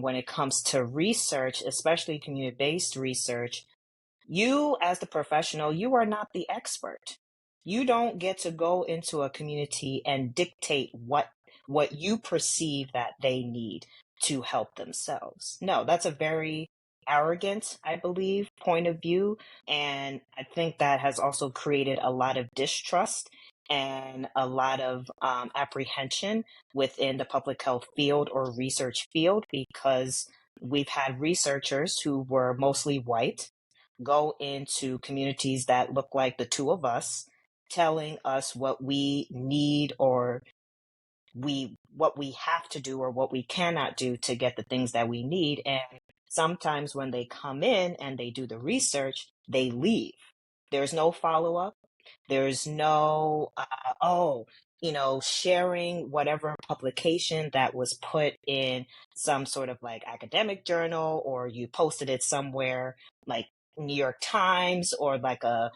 when it comes to research, especially community-based research, you as the professional, you are not the expert. You don't get to go into a community and dictate what you perceive that they need to help themselves. No, that's a very arrogant, I believe, point of view. And I think that has also created a lot of distrust and a lot of apprehension within the public health field or research field because we've had researchers who were mostly white go into communities that look like the two of us, telling us what we need or what we have to do or what we cannot do to get the things that we need. And sometimes when they come in and they do the research, they leave. There's no follow up. There's no, sharing whatever publication that was put in some sort of like academic journal, or you posted it somewhere like New York Times or like a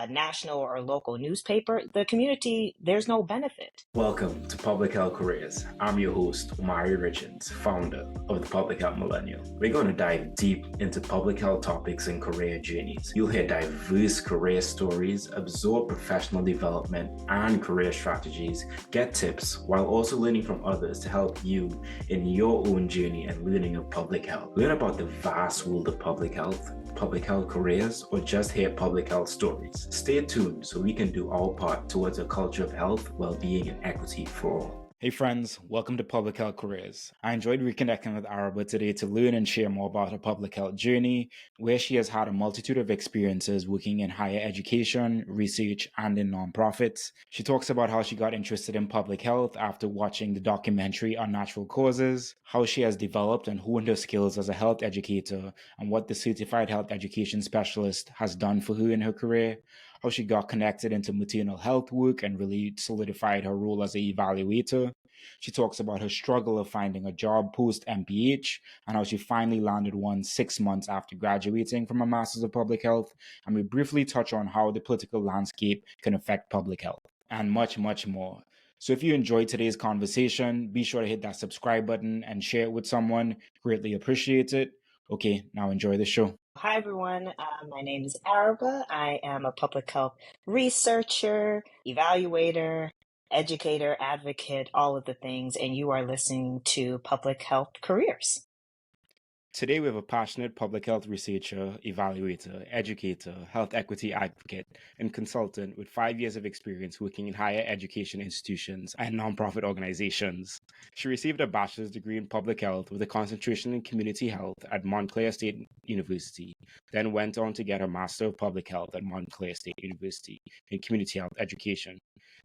national or local newspaper. The community, there's no benefit. Welcome to Public Health Careers. I'm your host, Omari Richards, founder of the Public Health Millennial. We're going to dive deep into public health topics and career journeys. You'll hear diverse career stories, absorb professional development and career strategies, get tips, while also learning from others to help you in your own journey and learning of public health. Learn about the vast world of public health careers, or just hear public health stories. Stay tuned so we can do our part towards a culture of health, well-being, and equity for all. Hey friends, welcome to Public Health Careers. I enjoyed reconnecting with Araba today to learn and share more about her public health journey, where she has had a multitude of experiences working in higher education, research, and in nonprofits. She talks about how she got interested in public health after watching the documentary Unnatural Causes, how she has developed and honed her skills as a health educator, and what the certified health education specialist has done for her in her career, how she got connected into maternal health work and really solidified her role as an evaluator. She talks about her struggle of finding a job post MPH and how she finally landed one 6 months after graduating from a Master's of Public Health. And we briefly touch on how the political landscape can affect public health and much, much more. So if you enjoyed today's conversation, be sure to hit that subscribe button and share it with someone. Greatly appreciate it. Okay, now enjoy the show. Hi, everyone. My name is Araba. I am a public health researcher, evaluator, educator, advocate, all of the things, and you are listening to Public Health Careers. Today, we have a passionate public health researcher, evaluator, educator, health equity advocate, and consultant with 5 years of experience working in higher education institutions and nonprofit organizations. She received a bachelor's degree in public health with a concentration in community health at Montclair State University, then went on to get her Master of Public Health at Montclair State University in community health education.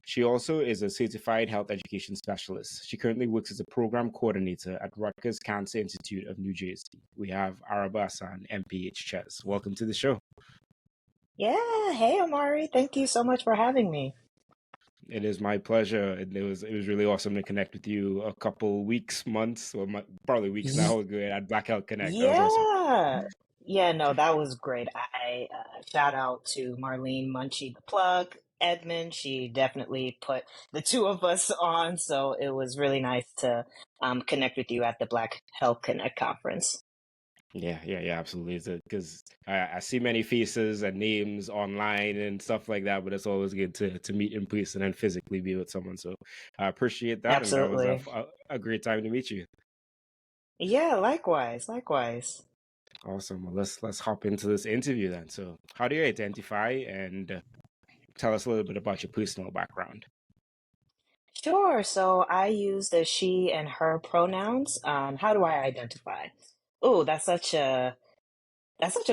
She also is a certified health education specialist. She currently works as a program coordinator at Rutgers Cancer Institute of New Jersey. We have Araba Assan, MPH CHES. Welcome to the show. Yeah. Hey, Omari. Thank you so much for having me. It is my pleasure. It was really awesome to connect with you a couple weeks, months, or probably weeks now ago at Black Health Connect. Yeah. That was awesome. Yeah, no, that was great. I shout out to Marlene Munchie, the plug, Edmund. She definitely put the two of us on, so it was really nice to connect with you at the Black Health Connect conference. Yeah, absolutely. Because I see many faces and names online and stuff like that, but it's always good to meet in person and physically be with someone. So I appreciate that. Absolutely. And that was a great time to meet you. Yeah, likewise. Awesome. Well, let's hop into this interview then. So how do you identify, and tell us a little bit about your personal background? Sure. So I use the she and her pronouns. How do I identify? Oh, that's such a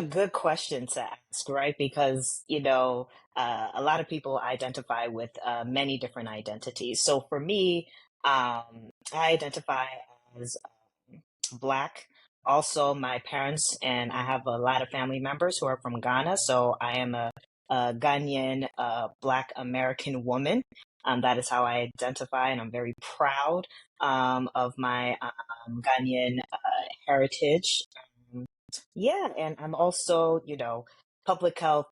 good question to ask, right? Because, a lot of people identify with many different identities. So for me, I identify as Black. Also, my parents and I have a lot of family members who are from Ghana. So I am a Ghanaian Black American woman. That is how I identify, and I'm very proud of my Ghanaian heritage. Yeah, and I'm also, public health,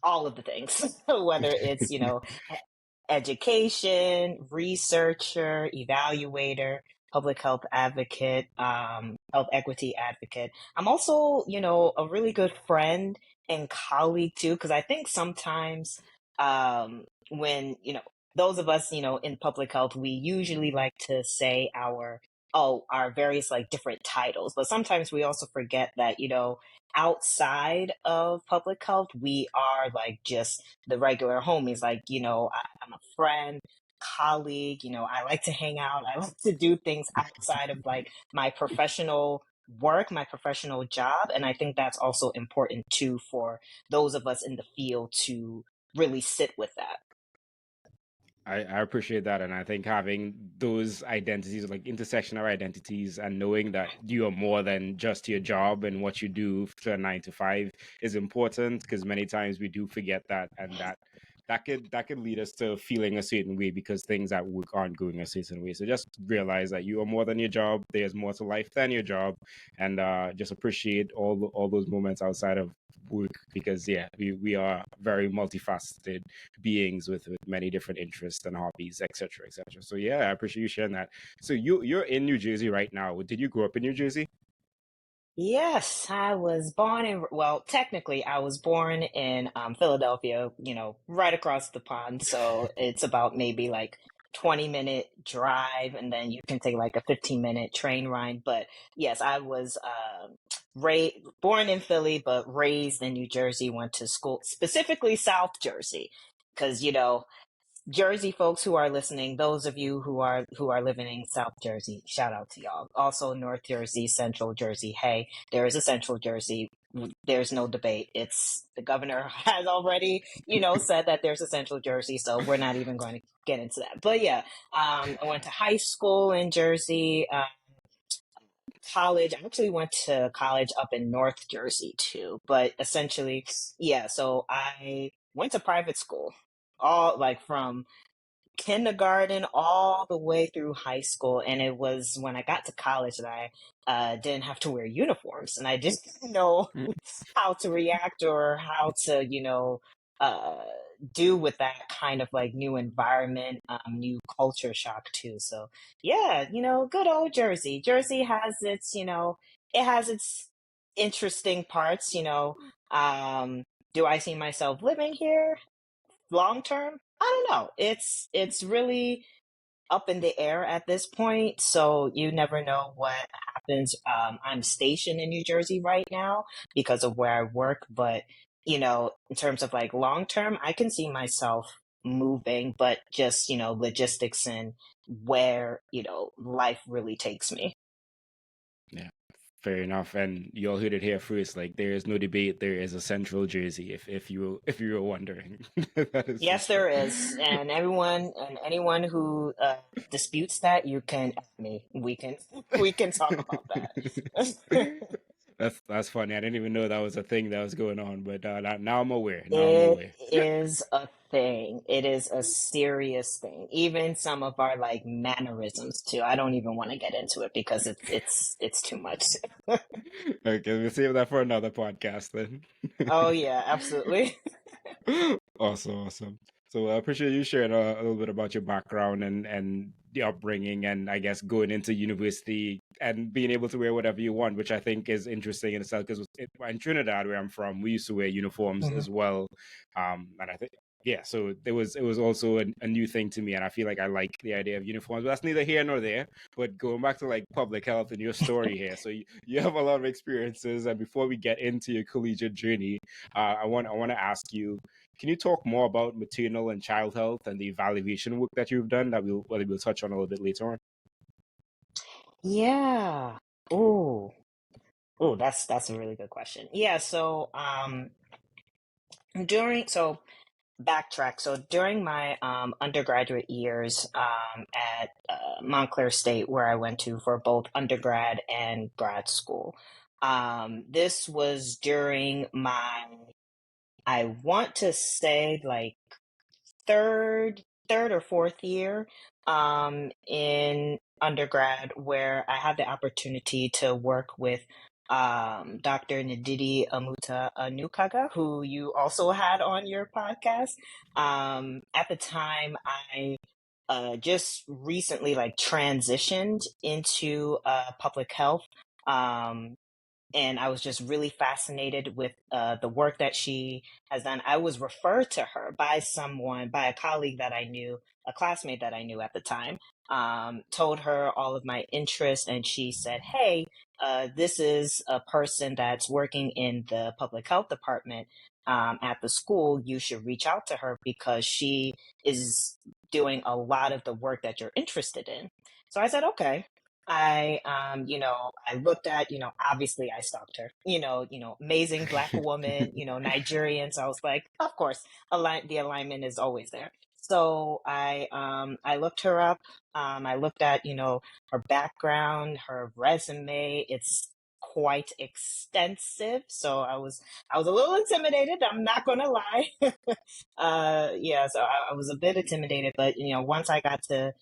all of the things, whether it's, education, researcher, evaluator. public health advocate, health equity advocate. I'm also, a really good friend and colleague too, because I think sometimes when, those of us, in public health, we usually like to say our various like different titles, but sometimes we also forget that, outside of public health, we are like just the regular homies. Like, I'm a friend, colleague, I like to hang out. I like to do things outside of like my professional work, my professional job. And I think that's also important too for those of us in the field to really sit with that. I appreciate that. And I think having those identities, like intersectional identities, and knowing that you are more than just your job and what you do to a 9 to 5 is important, because many times we do forget that. And that could lead us to feeling a certain way because things at work aren't going a certain way. So just realize that you are more than your job. There's more to life than your job, and just appreciate all those moments outside of work, because we are very multifaceted beings with many different interests and hobbies, etc., etc. So I appreciate you sharing that. So you're in New Jersey right now. Did you grow up in New Jersey? Yes, I was born well, technically, I was born in Philadelphia, right across the pond. So it's about maybe like 20-minute drive, and then you can take like a 15-minute train ride. But yes, I was born in Philly, but raised in New Jersey, went to school, specifically South Jersey, because, Jersey folks who are listening, those of you who are living in South Jersey, shout out to y'all. Also North Jersey, Central Jersey. Hey, there is a Central Jersey. There's no debate. It's the governor has already, said that there's a Central Jersey, so we're not even going to get into that. But yeah, I went to high school in Jersey. College, I actually went to college up in North Jersey too, but essentially, yeah. So I went to private school, all like from kindergarten all the way through high school. And it was when I got to college that I didn't have to wear uniforms, and I didn't know how to react or how to, uh, do with that kind of like new environment, new culture shock too. So yeah, good old Jersey. Jersey has its, it has its interesting parts, do I see myself living here long term? I don't know. It's really up in the air at this point, so you never know what happens. I'm stationed in New Jersey right now because of where I work, but in terms of like long term, I can see myself moving, but just logistics and where life really takes me. Yeah, fair enough. And you all heard it here first. Like, there is no debate. There is a Central Jersey. If you were wondering, that is for Yes, sure. there is, and anyone who disputes that, you can at me. We can talk about that. That's funny. I didn't even know that was a thing that was going on, but now I'm aware. Now I'm It aware. is a thing. It is a serious thing. Even some of our like mannerisms too. I don't even want to get into it because it's too much. Okay, we'll save that for another podcast then. Oh yeah, absolutely. Awesome, awesome. So I appreciate you sharing a little bit about your background and the upbringing, and I guess going into university and being able to wear whatever you want, which I think is interesting in itself. Because in Trinidad, where I'm from, we used to wear uniforms Mhm. as well, and I think. Yeah, so it was also a new thing to me, and I feel like I like the idea of uniforms. But that's neither here nor there. But going back to like public health and your story here, so you have a lot of experiences. And before we get into your collegiate journey, I want to ask you, can you talk more about maternal and child health and the evaluation work that you've done that we'll touch on a little bit later on? Yeah. Ooh. Ooh, that's a really good question. Yeah, so during so backtrack. So during my undergraduate years at Montclair State, where I went to for both undergrad and grad school, this was during my, I want to say like third or fourth year in undergrad, where I had the opportunity to work with Dr. Nadidi Amuta Anukaga, who you also had on your podcast. At the time, I just recently like transitioned into public health. Um, and I was just really fascinated with the work that she has done. I was referred to her by someone, by a colleague that I knew, a classmate that I knew at the time, told her all of my interests, and she said, "Hey, this is a person that's working in the public health department at the school. You should reach out to her because she is doing a lot of the work that you're interested in." So I said, "Okay." I looked at, obviously I stalked her, amazing Black woman, Nigerian. So I was like, of course, the alignment is always there. So I looked her up. I looked at, her background, her resume. It's quite extensive. So I was a little intimidated. I'm not going to lie. Yeah, so I was a bit intimidated, but, once I got to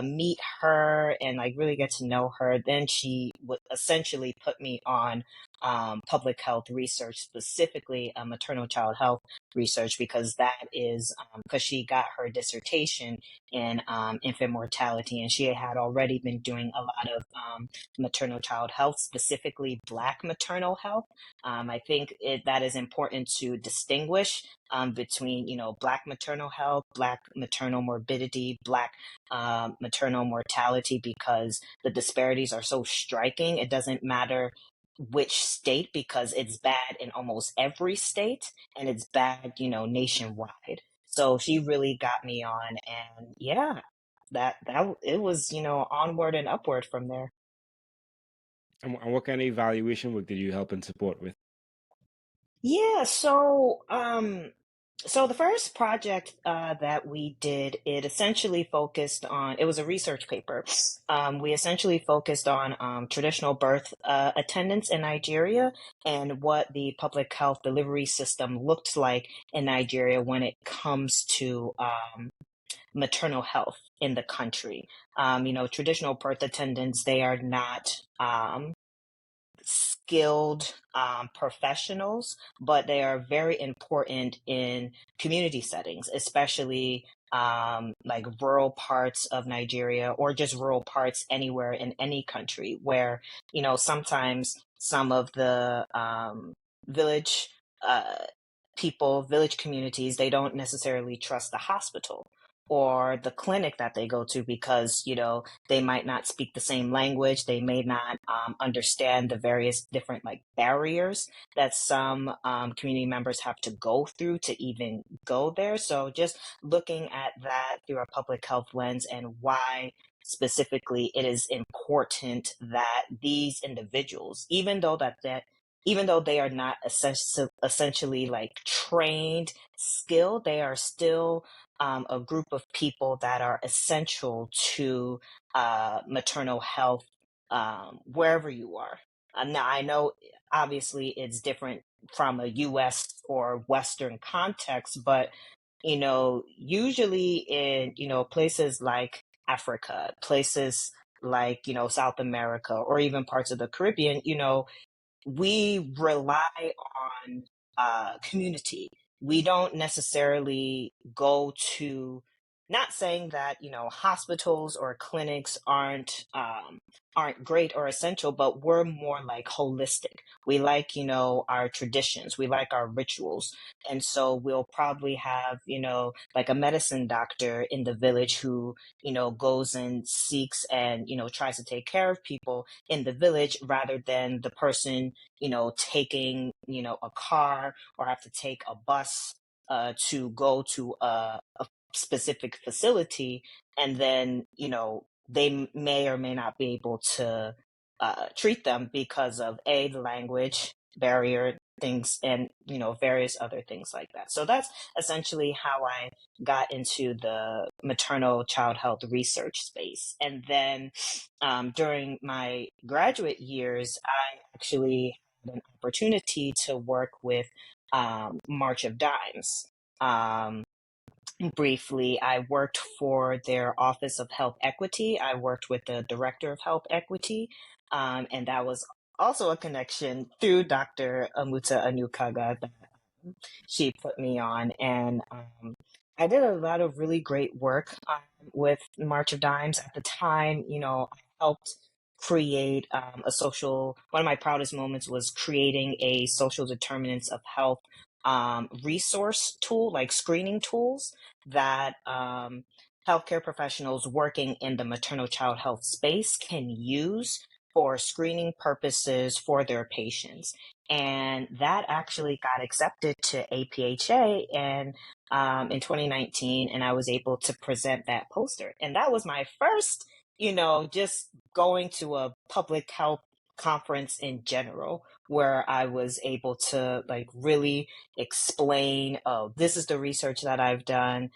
meet her and like really get to know her, then she would essentially put me on public health research, specifically maternal child health research, because that is because she got her dissertation in infant mortality, and she had already been doing a lot of maternal child health, specifically Black maternal health. I think that is important to distinguish between, Black maternal health, Black maternal morbidity, Black maternal mortality, because the disparities are so striking. It doesn't matter which state, because it's bad in almost every state, and it's bad, nationwide. So she really got me on, and yeah, that it was, onward and upward from there. And what kind of evaluation work did you help and support with? Yeah, so the first project that we did, it essentially focused on, it was a research paper. We essentially focused on traditional birth attendance in Nigeria and what the public health delivery system looked like in Nigeria when it comes to maternal health in the country. Traditional birth attendants, they are not skilled professionals, but they are very important in community settings, especially like rural parts of Nigeria or just rural parts anywhere in any country where, sometimes some of the village uh, people, village communities, they don't necessarily trust the hospital or the clinic that they go to because, they might not speak the same language. They may not understand the various different like barriers that some community members have to go through to even go there. So just looking at that through a public health lens and why specifically it is important that these individuals, even though they are not essentially like trained, skilled, they are still a group of people that are essential to maternal health wherever you are. Now, I know obviously it's different from a US or Western context, but usually in places like Africa, places like South America, or even parts of the Caribbean, we rely on community. We don't necessarily go to, not saying that hospitals or clinics aren't great or essential, but we're more like holistic. We like our traditions. We like our rituals, and so we'll probably have like a medicine doctor in the village who goes and seeks and tries to take care of people in the village rather than the person taking, a car or have to take a bus to go to a specific facility. And then, they may or may not be able to treat them because of the language barrier things and, various other things like that. So that's essentially how I got into the maternal child health research space. And then during my graduate years, I actually had an opportunity to work with March of Dimes. Briefly, I worked for their Office of Health Equity. I worked with the Director of Health Equity, and that was also a connection through Dr. Amuta Anukaga that she put me on. And I did a lot of really great work with March of Dimes at the time. I helped create one of my proudest moments was creating a social determinants of health resource tool, like screening tools that healthcare professionals working in the maternal child health space can use for screening purposes for their patients. And that actually got accepted to APHA in 2019, and I was able to present that poster. And that was my first, just going to a public health conference in general, where I was able to like really explain, oh, this is the research that I've done,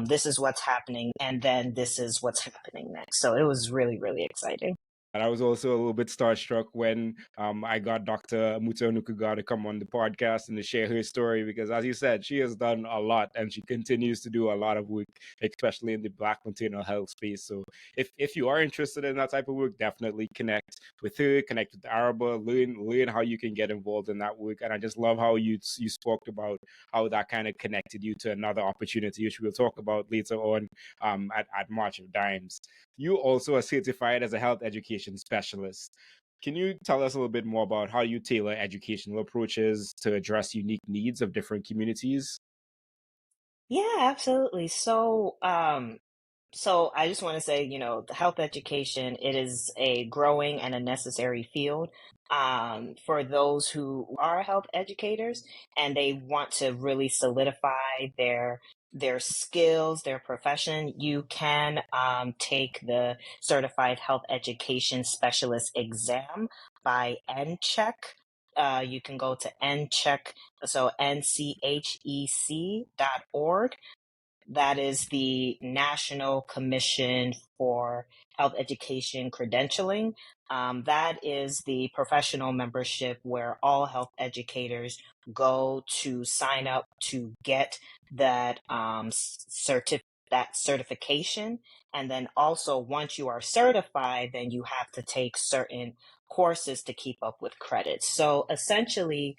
this is what's happening, and then this is what's happening next. So it was really, really exciting. And I was also a little bit starstruck when I got Dr. Muto Nukuga to come on the podcast and to share her story, because as you said, she has done a lot and she continues to do a lot of work, especially in the Black maternal health space. So if you are interested in that type of work, definitely connect with her, connect with Araba, learn how you can get involved in that work. And I just love how you spoke about how that kind of connected you to another opportunity, which we'll talk about later on at March of Dimes. You also are certified as a health education specialist. Can you tell us a little bit more about how you tailor educational approaches to address unique needs of different communities? Yeah, absolutely. So I just want to say, the health education, it is a growing and a necessary field for those who are health educators and they want to really solidify their skills, their profession. You can take the Certified Health Education Specialist exam by NCHEC. You can go to NCHEC, so nchec.org. That is the National Commission for Health Education Credentialing. That is the professional membership where all health educators go to sign up to get that that certification. And then also, once you are certified, then you have to take certain courses to keep up with credits. So essentially,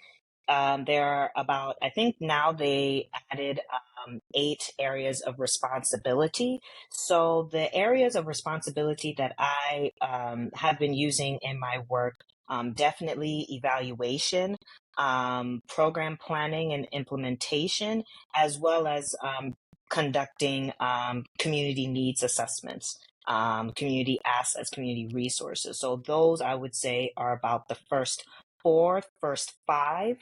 there are about, I think now they added 8 areas of responsibility. So the areas of responsibility that I have been using in my work, definitely evaluation, program planning and implementation, as well as conducting community needs assessments. Community assets, community resources. So those I would say are about the first 5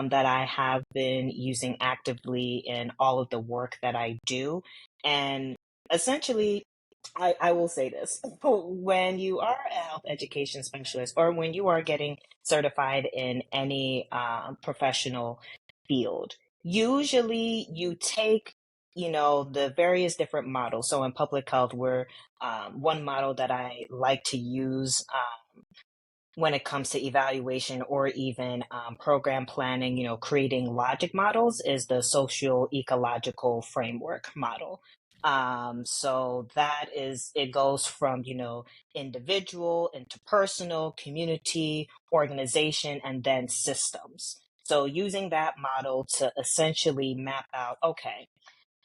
that I have been using actively in all of the work that I do. And essentially, I will say this when you are a health education specialist or when you are getting certified in any professional field, usually you take the various different models. So in public health, where one model that I like to use when it comes to evaluation or even program planning, creating logic models is the social ecological framework model. So that is, it goes from, individual, interpersonal, community, organization, and then systems. So using that model to essentially map out, okay,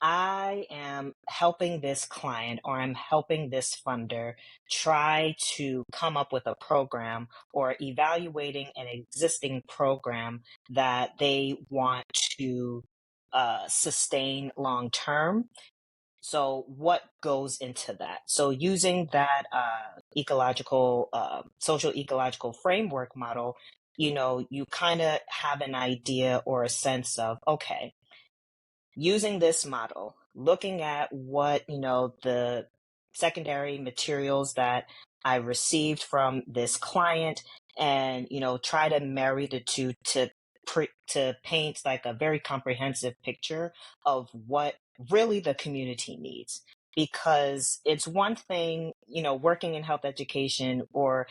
I am helping this client or I'm helping this funder try to come up with a program or evaluating an existing program that they want to sustain long term. So, what goes into that? So, using that social ecological framework model, you kind of have an idea or a sense of, okay, using this model, looking at what, the secondary materials that I received from this client and, try to marry the two to paint like a very comprehensive picture of what really the community needs. Because it's one thing, working in health education or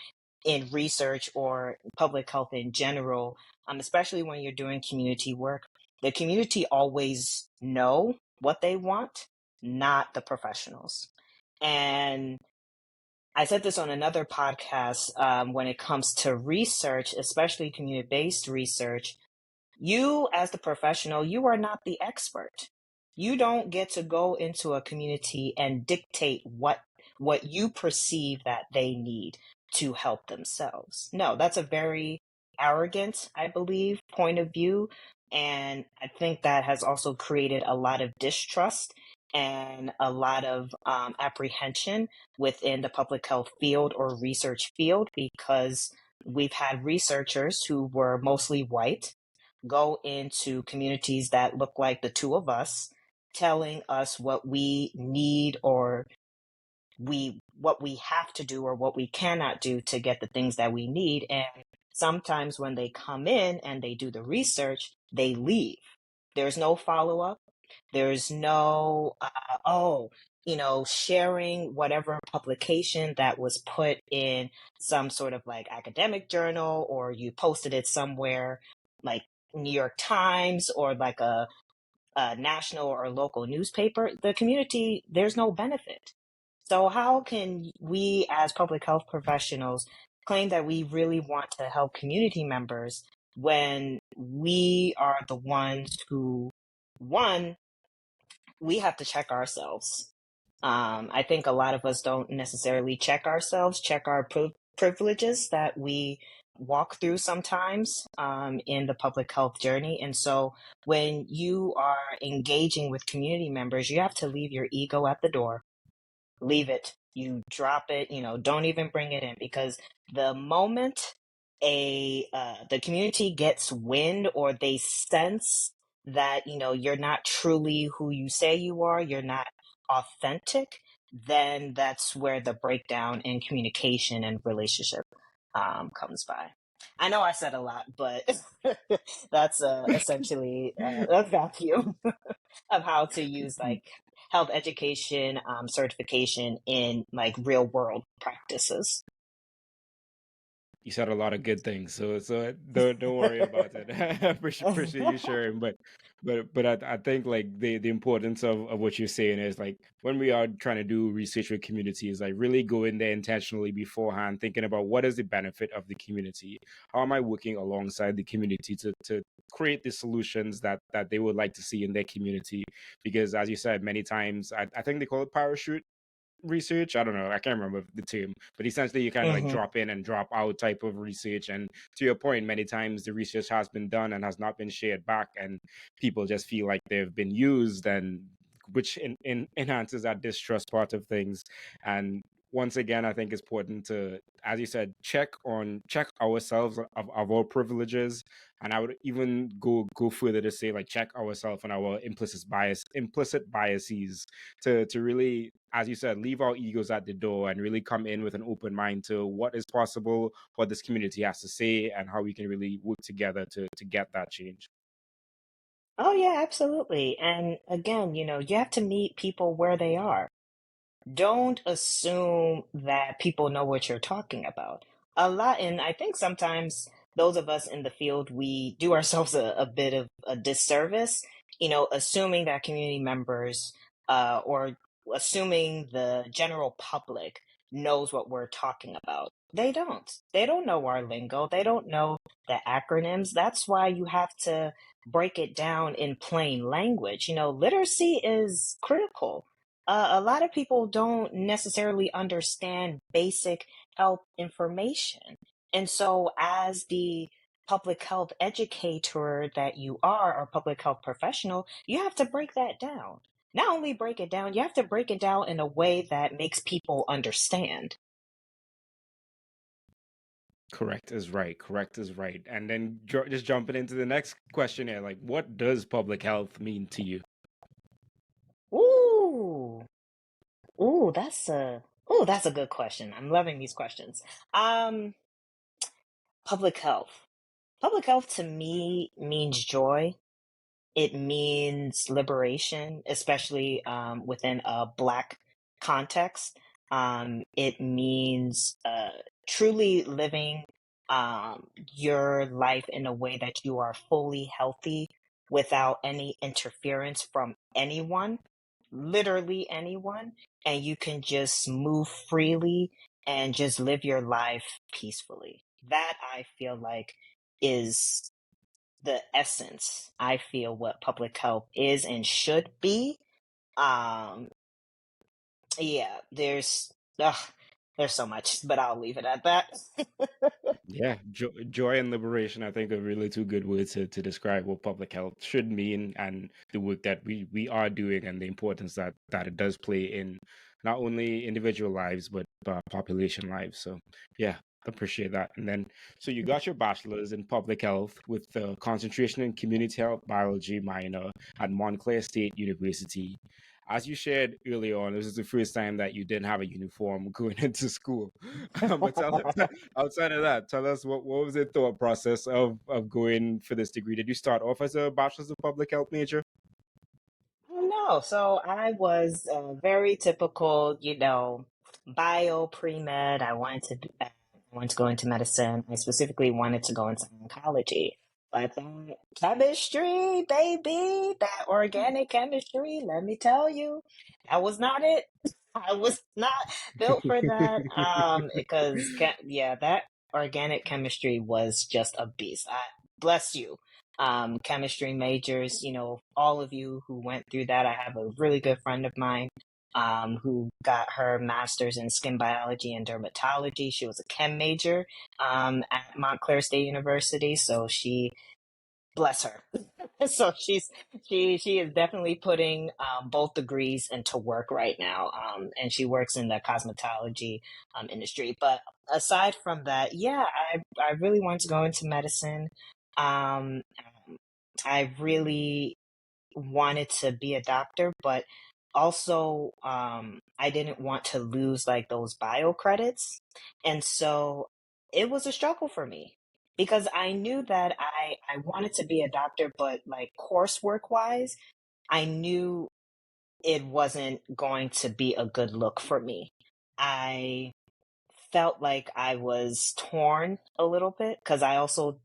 in research or public health in general, especially when you're doing community work, the community always know what they want, not the professionals. And I said this on another podcast, when it comes to research, especially community-based research, you as the professional, you are not the expert. You don't get to go into a community and dictate what you perceive that they need to help themselves. No, that's a very arrogant, I believe, point of view. And I think that has also created a lot of distrust and a lot of apprehension within the public health field or research field, because we've had researchers who were mostly white go into communities that look like the two of us, telling us what we need or what we have to do or what we cannot do to get the things that we need. And sometimes when they come in and they do the research, they leave. There's no follow up. There's no, sharing whatever publication that was put in some sort of like academic journal, or you posted it somewhere like New York Times or like a national or local newspaper. The community, there's no benefit. So how can we as public health professionals claim that we really want to help community members when we are the ones who, one, we have to check ourselves. I think a lot of us don't necessarily check ourselves, check our privileges that we walk through sometimes in the public health journey. And so when you are engaging with community members, you have to leave your ego at the door. Leave it. You drop it, don't even bring it in, because the moment the community gets wind or they sense that, you're not truly who you say you are, you're not authentic, then that's where the breakdown in communication and relationship comes by. I know I said a lot, but that's essentially a vacuum of how to use like health education certification in like real world practices. You said a lot of good things, so don't worry about it. I appreciate you sharing, but I think like the importance of what you're saying is like when we are trying to do research with communities, like really go in there intentionally beforehand, thinking about what is the benefit of the community, how am I working alongside the community to create the solutions that they would like to see in their community, because as you said many times, I think they call it parachute research. I don't know, I can't remember the term, but essentially you kind of like Hmm. drop in and drop out type of research. And to your point, many times the research has been done and has not been shared back, and people just feel like they've been used, and which enhances that distrust part of things. And once again, I think it's important to, as you said, check ourselves of our privileges. And I would even go further to say like check ourselves on our implicit biases, to really, as you said, leave our egos at the door and really come in with an open mind to what is possible, what this community has to say, and how we can really work together to get that change. Oh yeah, absolutely. And again, you have to meet people where they are. Don't assume that people know what you're talking about. A lot, and I think sometimes those of us in the field, we do ourselves a bit of a disservice, assuming that community members or assuming the general public knows what we're talking about. They don't. They don't know our lingo. They don't know the acronyms. That's why you have to break it down in plain language. Literacy is critical. A lot of people don't necessarily understand basic health information. And so, as the public health educator that you are, or public health professional, you have to break that down. Not only break it down, you have to break it down in a way that makes people understand. Correct is right. Correct is right. And then just jumping into the next question here, like, what does public health mean to you? Ooh, ooh, that's a good question. I'm loving these questions. Um, public health. Public health to me means joy. It means liberation, especially within a Black context. It means truly living your life in a way that you are fully healthy without any interference from anyone, literally anyone, and you can just move freely and just live your life peacefully. That I feel like is the essence, I feel, what public health is and should be. Um, yeah, there's so much, but I'll leave it at that. Yeah, joy and liberation, I think, are really two good words to describe what public health should mean and the work that we are doing and the importance that it does play in not only individual lives, but population lives. So, yeah, appreciate that. And then, so you got your bachelor's in public health with the concentration in community health biology minor at Montclair State University. As you shared earlier on, this is the first time that you didn't have a uniform going into school. But outside of that, tell us what was the thought process of going for this degree? Did you start off as a bachelor's of public health major? No, so I was very typical, bio pre-med. I wanted to go into medicine. I specifically wanted to go into oncology. But that chemistry, baby, that organic chemistry, let me tell you, that was not it. I was not built for that. Because yeah, that organic chemistry was just a beast. Bless you, chemistry majors, all of you who went through that. I have a really good friend of mine who got her master's in skin biology and dermatology. She was a chem major at Montclair State University. So bless her. So she is definitely putting both degrees into work right now, and she works in the cosmetology industry. But aside from that, yeah, I really wanted to go into medicine. Um, I really wanted to be a doctor, but also I didn't want to lose like those bio credits. And so it was a struggle for me because I knew that I wanted to be a doctor, but like coursework wise, I knew it wasn't going to be a good look for me. I felt like I was torn a little bit because I also,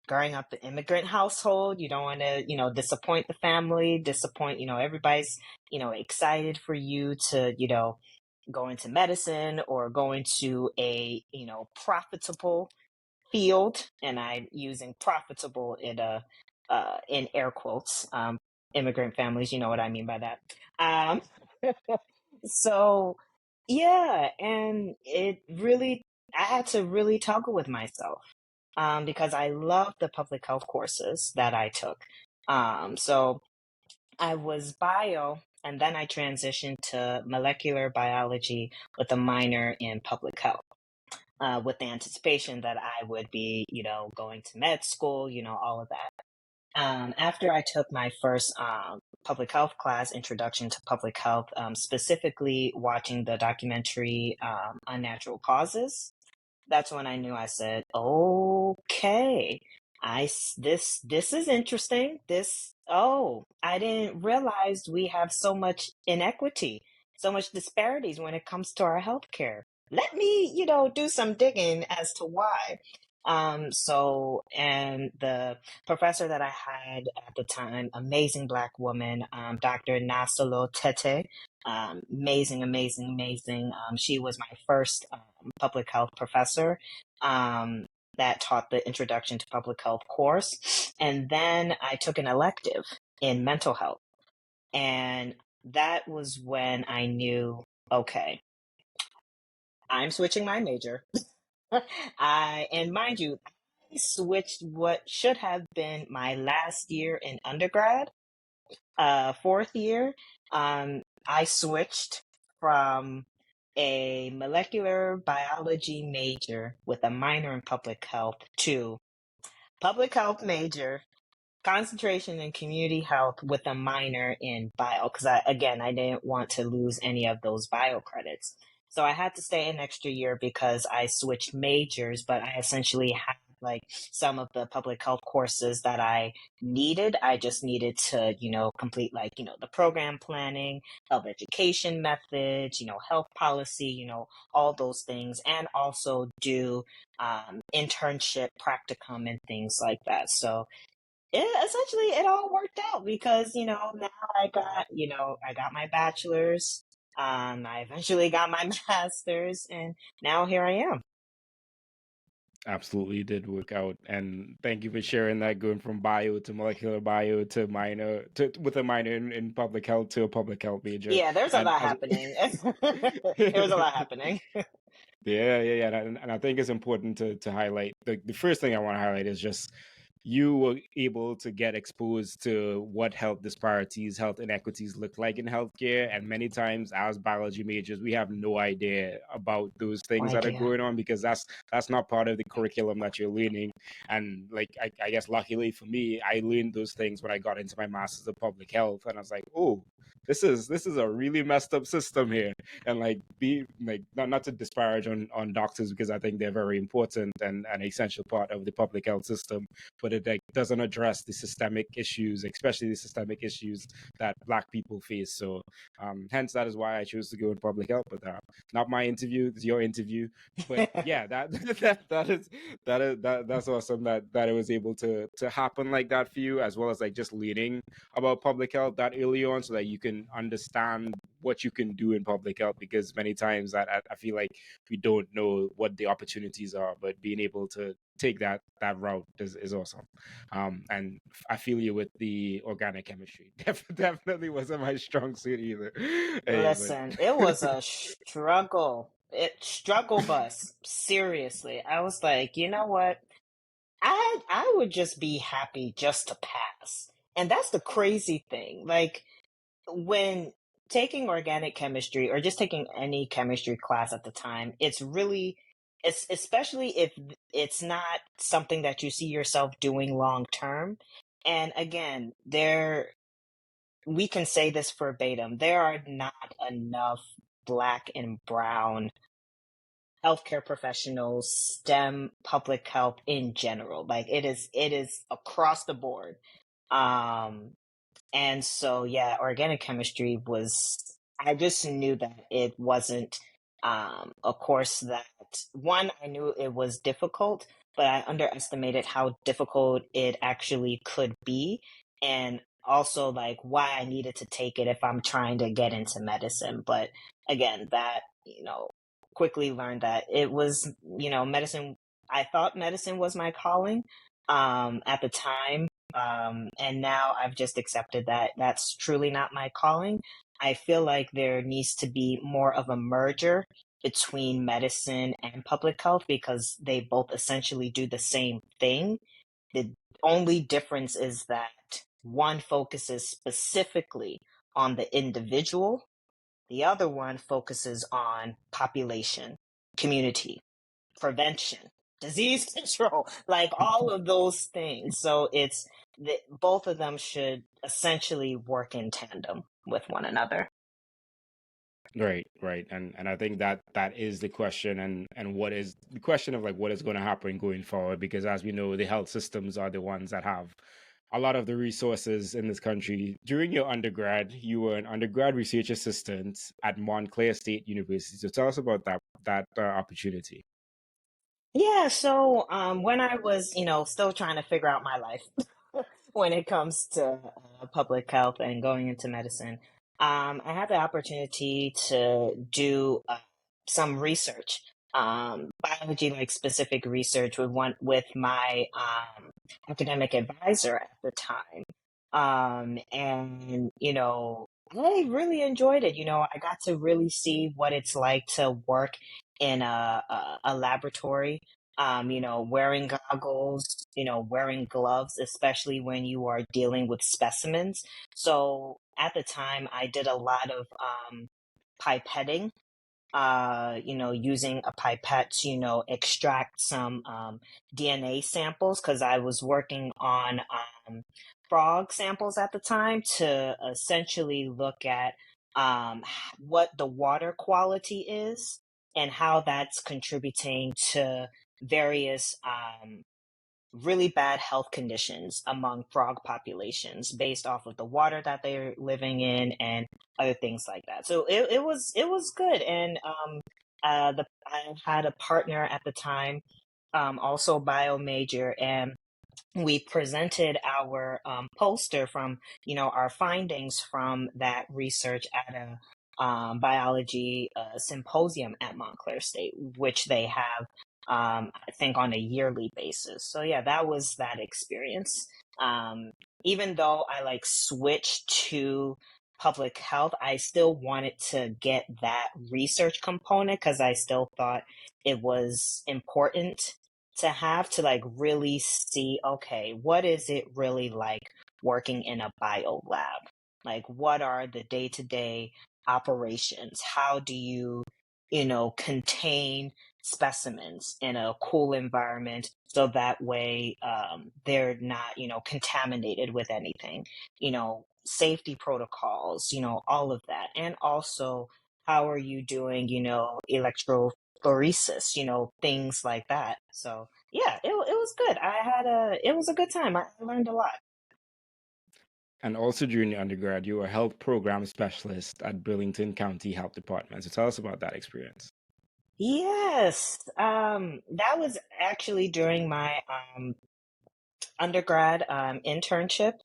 growing up in immigrant household, you don't want to, disappoint the family, disappoint, everybody's, excited for you to, go into medicine or go into a, profitable field. And I'm using profitable in air quotes. Immigrant families, you know what I mean by that. Um, so yeah, and I had to really toggle with myself because I love the public health courses that I took. So I was bio, and then I transitioned to molecular biology with a minor in public health. With the anticipation that I would be, going to med school, all of that. After I took my first public health class, Introduction to Public Health, specifically watching the documentary Unnatural Causes, that's when I knew. I said, okay, this is interesting. I didn't realize we have so much inequity, so much disparities when it comes to our healthcare. Let me, do some digging as to why. And the professor that I had at the time, amazing Black woman, Dr. Nasolo Tete, amazing, amazing, amazing. She was my first public health professor that taught the Introduction to Public Health course. And then I took an elective in mental health. And that was when I knew, okay, I'm switching my major. And mind you, I switched what should have been my last year in undergrad, fourth year. I switched from a molecular biology major with a minor in public health to public health major, concentration in community health with a minor in bio, because I didn't want to lose any of those bio credits. So I had to stay an extra year because I switched majors, but I essentially had like some of the public health courses that I needed. I just needed to, complete like, the program planning, health education methods, health policy, all those things, and also do internship practicum and things like that. So it all worked out because now I got my bachelor's, I eventually got my master's, and now here I am. Absolutely did work out. And thank you for sharing that, going from bio to molecular bio to minor to with a minor in public health to a public health major. Yeah, there's a And lot as happening. There's a lot happening. yeah. And I think it's important to highlight the first thing I want to highlight is just you were able to get exposed to what health disparities, health inequities look like in healthcare. And many times, as biology majors, we have no idea about those No things that are idea. going on because that's not part of the curriculum that you're learning. And like I guess luckily for me, I learned those things when I got into my master's of public health, and I was like, oh, this is a really messed up system here. And like be like not to disparage on doctors because I think they're very important and an essential part of the public health system, but it like doesn't address the systemic issues, especially the systemic issues that Black people face. So hence that is why I chose to go in public health. But not my interview, it's your interview. But yeah, that's awesome that it was able to happen like that for you, as well as like just learning about public health that early on so that you can understand what you can do in public health, because many times I feel like we don't know what the opportunities are, but being able to take that route is awesome. And I feel you with the organic chemistry. Definitely wasn't my strong suit either. Hey, Listen, it was a struggle. Struggle bus. Seriously. I was like, you know what? I would just be happy just to pass. And that's the crazy thing. Like when taking organic chemistry or just taking any chemistry class at the time, it's especially if it's not something that you see yourself doing long term. And again, we can say this verbatim, there are not enough Black and brown healthcare professionals, STEM, public health in general. Like it is across the board. Um, and so, yeah, organic chemistry I just knew that it wasn't a course that, one, I knew it was difficult, but I underestimated how difficult it actually could be. And also, like, why I needed to take it if I'm trying to get into medicine. But again, quickly learned that it was, medicine. I thought medicine was my calling at the time, and now I've just accepted that that's truly not my calling. I feel like there needs to be more of a merger between medicine and public health because they both essentially do the same thing. The only difference is that one focuses specifically on the individual, the other one focuses on population, community, prevention, disease control, like all of those things. So it's that both of them should essentially work in tandem with one another. Right. And I think that is the question, and what is the question of like what is going to happen going forward, because as we know, the health systems are the ones that have a lot of the resources in this country. During your undergrad, you were an undergrad research assistant at Montclair State University. So tell us about that opportunity. Yeah, so when I was, still trying to figure out my life when it comes to public health and going into medicine, I had the opportunity to do some research, biology like specific research with my academic advisor at the time. And I really enjoyed it. I got to really see what it's like to work in a laboratory, wearing goggles, wearing gloves, especially when you are dealing with specimens. So at the time, I did a lot of pipetting, using a pipette to, extract some DNA samples because I was working on frog samples at the time to essentially look at what the water quality is and how that's contributing to various really bad health conditions among frog populations based off of the water that they're living in and other things like that. So it was good, and I had a partner at the time, also a bio major, and we presented our poster from our findings from that research at a biology symposium at Montclair State, which they have I think on a yearly basis. So yeah, that was that experience. Even though I like switched to public health, I still wanted to get that research component because I still thought it was important to have to like really see, okay, what is it really like working in a bio lab? Like, what are the day-to-day operations? How do you, contain specimens in a cool environment so that way they're not, contaminated with anything, safety protocols, all of that. And also, how are you doing, electrophoresis, things like that. So yeah, it was good. It was a good time. I learned a lot. And also during your undergrad, you were a health program specialist at Burlington County Health Department. So tell us about that experience. Yes, that was actually during my undergrad internship.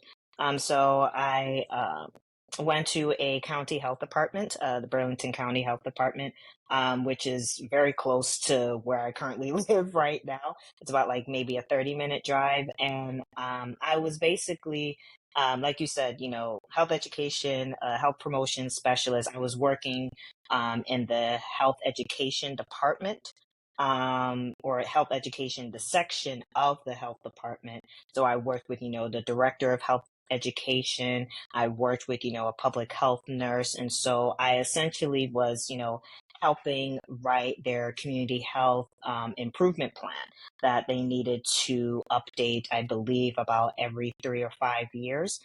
So I went to a county health department, the Burlington County Health Department, which is very close to where I currently live right now. It's about like maybe a 30-minute drive. And I was basically, like you said, health education, health promotion specialist. I was working in the health education department. Or health education, the section of the health department. So I worked with, the director of health education. I worked with, a public health nurse. And so I essentially was, helping write their community health improvement plan that they needed to update, I believe, about every 3 or 5 years.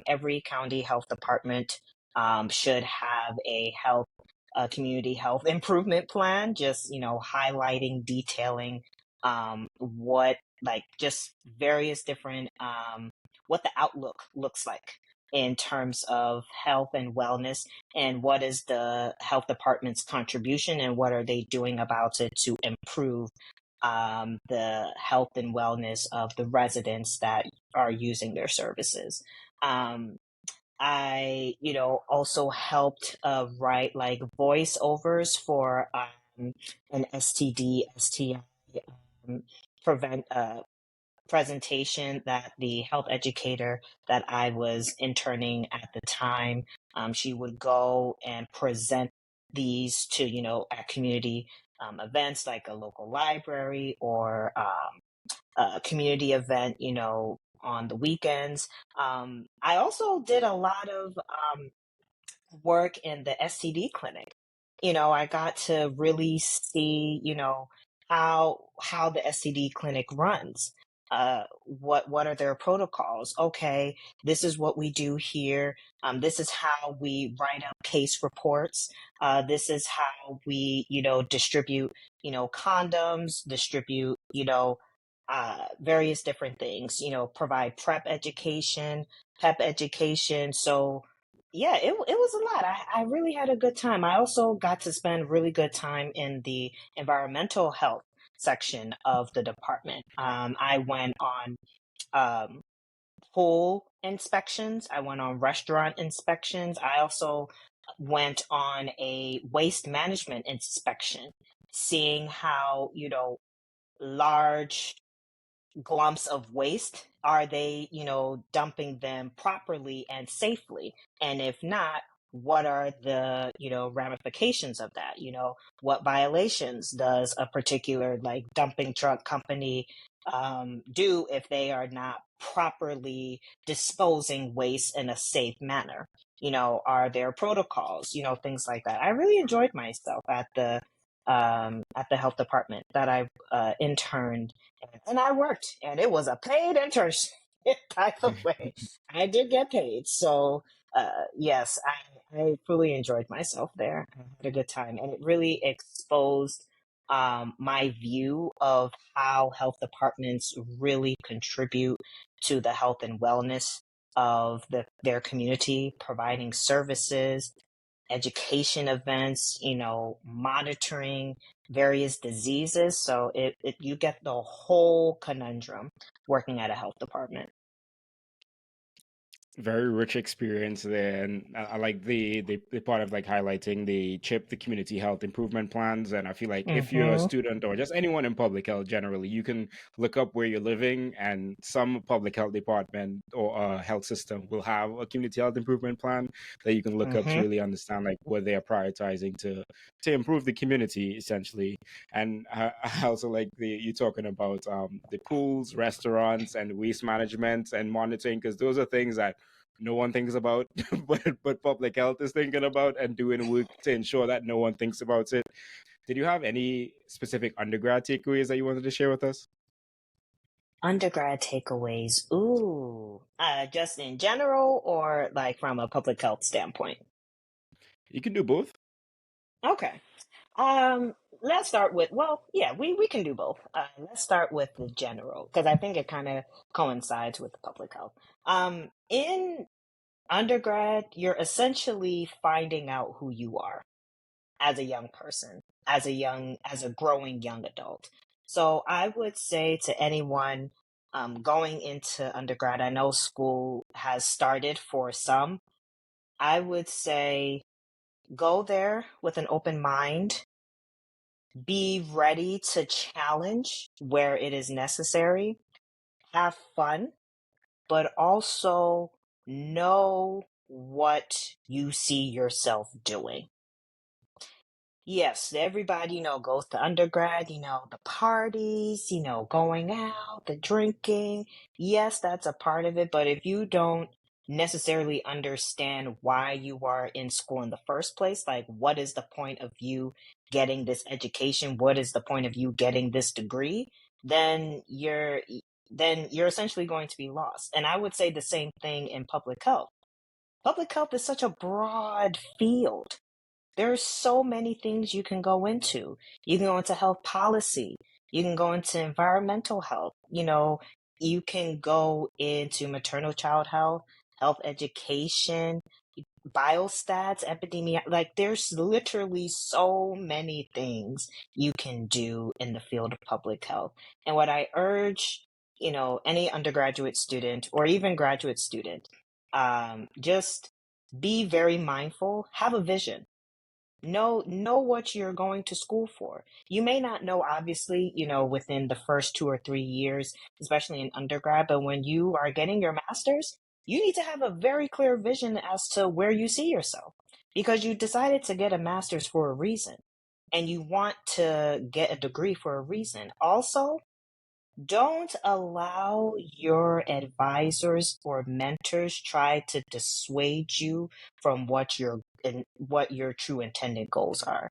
Every county health department should have a community health improvement plan, just, highlighting, detailing what like just various different what the outlook looks like in terms of health and wellness, and what is the health department's contribution and what are they doing about it to improve the health and wellness of the residents that are using their services. I, also helped write like voiceovers for an STD, STI prevent presentation that the health educator that I was interning at the time, she would go and present these to, at community events like a local library or a community event, on the weekends. I also did a lot of work in the STD clinic. I got to really see, how the STD clinic runs. What are their protocols? Okay, this is what we do here. This is how we write up case reports. This is how we, distribute, condoms, distribute, various different things. Provide PrEP education, PEP education. So yeah, it was a lot. I really had a good time. I also got to spend really good time in the environmental health section of the department. I went on um, pool inspections. I went on restaurant inspections. I also went on a waste management inspection, seeing how, large glumps of waste, are they, dumping them properly and safely? And if not, what are the, ramifications of that? What violations does a particular like dumping truck company do if they are not properly disposing waste in a safe manner? Are there protocols, things like that? I really enjoyed myself at the health department that I interned, and I worked, and it was a paid internship. By the way, I did get paid, so yes, I fully enjoyed myself there. I had a good time, and it really exposed my view of how health departments really contribute to the health and wellness of their community, providing services, education events, monitoring various diseases. So you get the whole conundrum working at a health department. Very rich experience there, and I like the part of like highlighting the CHIP, the community health improvement plans. And I feel like if you're a Mm-hmm. student or just anyone in public health generally, you can look up where you're living, and some public health department or health system will have a community health improvement plan that you can look up to Mm-hmm. really understand like what they are prioritizing to improve the community essentially. And I also like the you talking about the pools, restaurants, and waste management and monitoring, because those are things that no one thinks about, but public health is thinking about and doing work to ensure that no one thinks about it. Did you have any specific undergrad takeaways that you wanted to share with us? Undergrad takeaways. Ooh. Just in general or like from a public health standpoint? You can do both. Okay. Um, let's start with, well, yeah, we can do both. Let's start with the general, because I think it kind of coincides with the public health. In undergrad, you're essentially finding out who you are as a young person, as a growing young adult. So I would say to anyone going into undergrad, I know school has started for some. I would say go there with an open mind, be ready to challenge where it is necessary, have fun, but also know what you see yourself doing. Yes, everybody, goes to undergrad, the parties, going out, the drinking. Yes, that's a part of it. But if you don't necessarily understand why you are in school in the first place, like what is the point of you getting this education? What is the point of you getting this degree? Then you're essentially going to be lost. And I would say the same thing in public health. Public health is such a broad field. There's so many things you can go into. You can go into health policy. You can go into environmental health. You can go into maternal child health, health education, biostats, epidemia. Like there's literally so many things you can do in the field of public health. And what I urge, any undergraduate student or even graduate student, just be very mindful, have a vision, know what you're going to school for. You may not know, obviously, within the first 2 or 3 years, especially in undergrad, but when you are getting your master's, you need to have a very clear vision as to where you see yourself, because you decided to get a master's for a reason and you want to get a degree for a reason. Also, don't allow your advisors or mentors try to dissuade you from what your true intended goals are.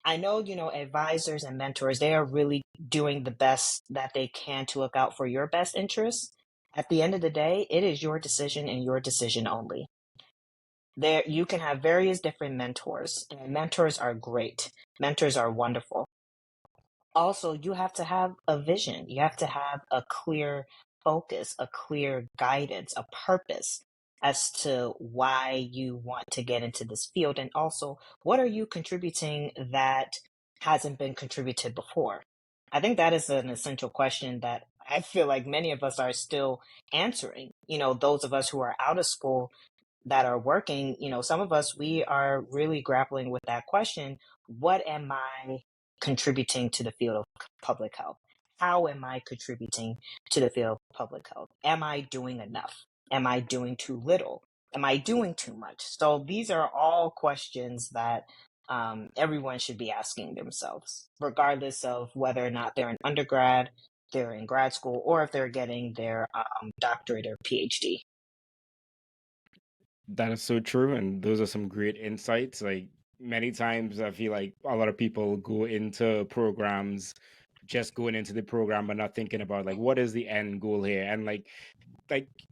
I know, advisors and mentors, they are really doing the best that they can to look out for your best interests. At the end of the day, it is your decision and your decision only. There, you can have various different mentors, and mentors are great. Mentors are wonderful. Also, you have to have a vision. You have to have a clear focus, a clear guidance, a purpose as to why you want to get into this field. And also, what are you contributing that hasn't been contributed before? I think that is an essential question that I feel like many of us are still answering. Those of us who are out of school that are working, some of us, we are really grappling with that question. What am I contributing to the field of public health? How am I contributing to the field of public health? Am I doing enough? Am I doing too little? Am I doing too much? So these are all questions that everyone should be asking themselves, regardless of whether or not they're in undergrad, they're in grad school, or if they're getting their doctorate or PhD. That is so true, and those are some great insights. Like many times, I feel like a lot of people go into programs just going into the program but not thinking about like what is the end goal here. And like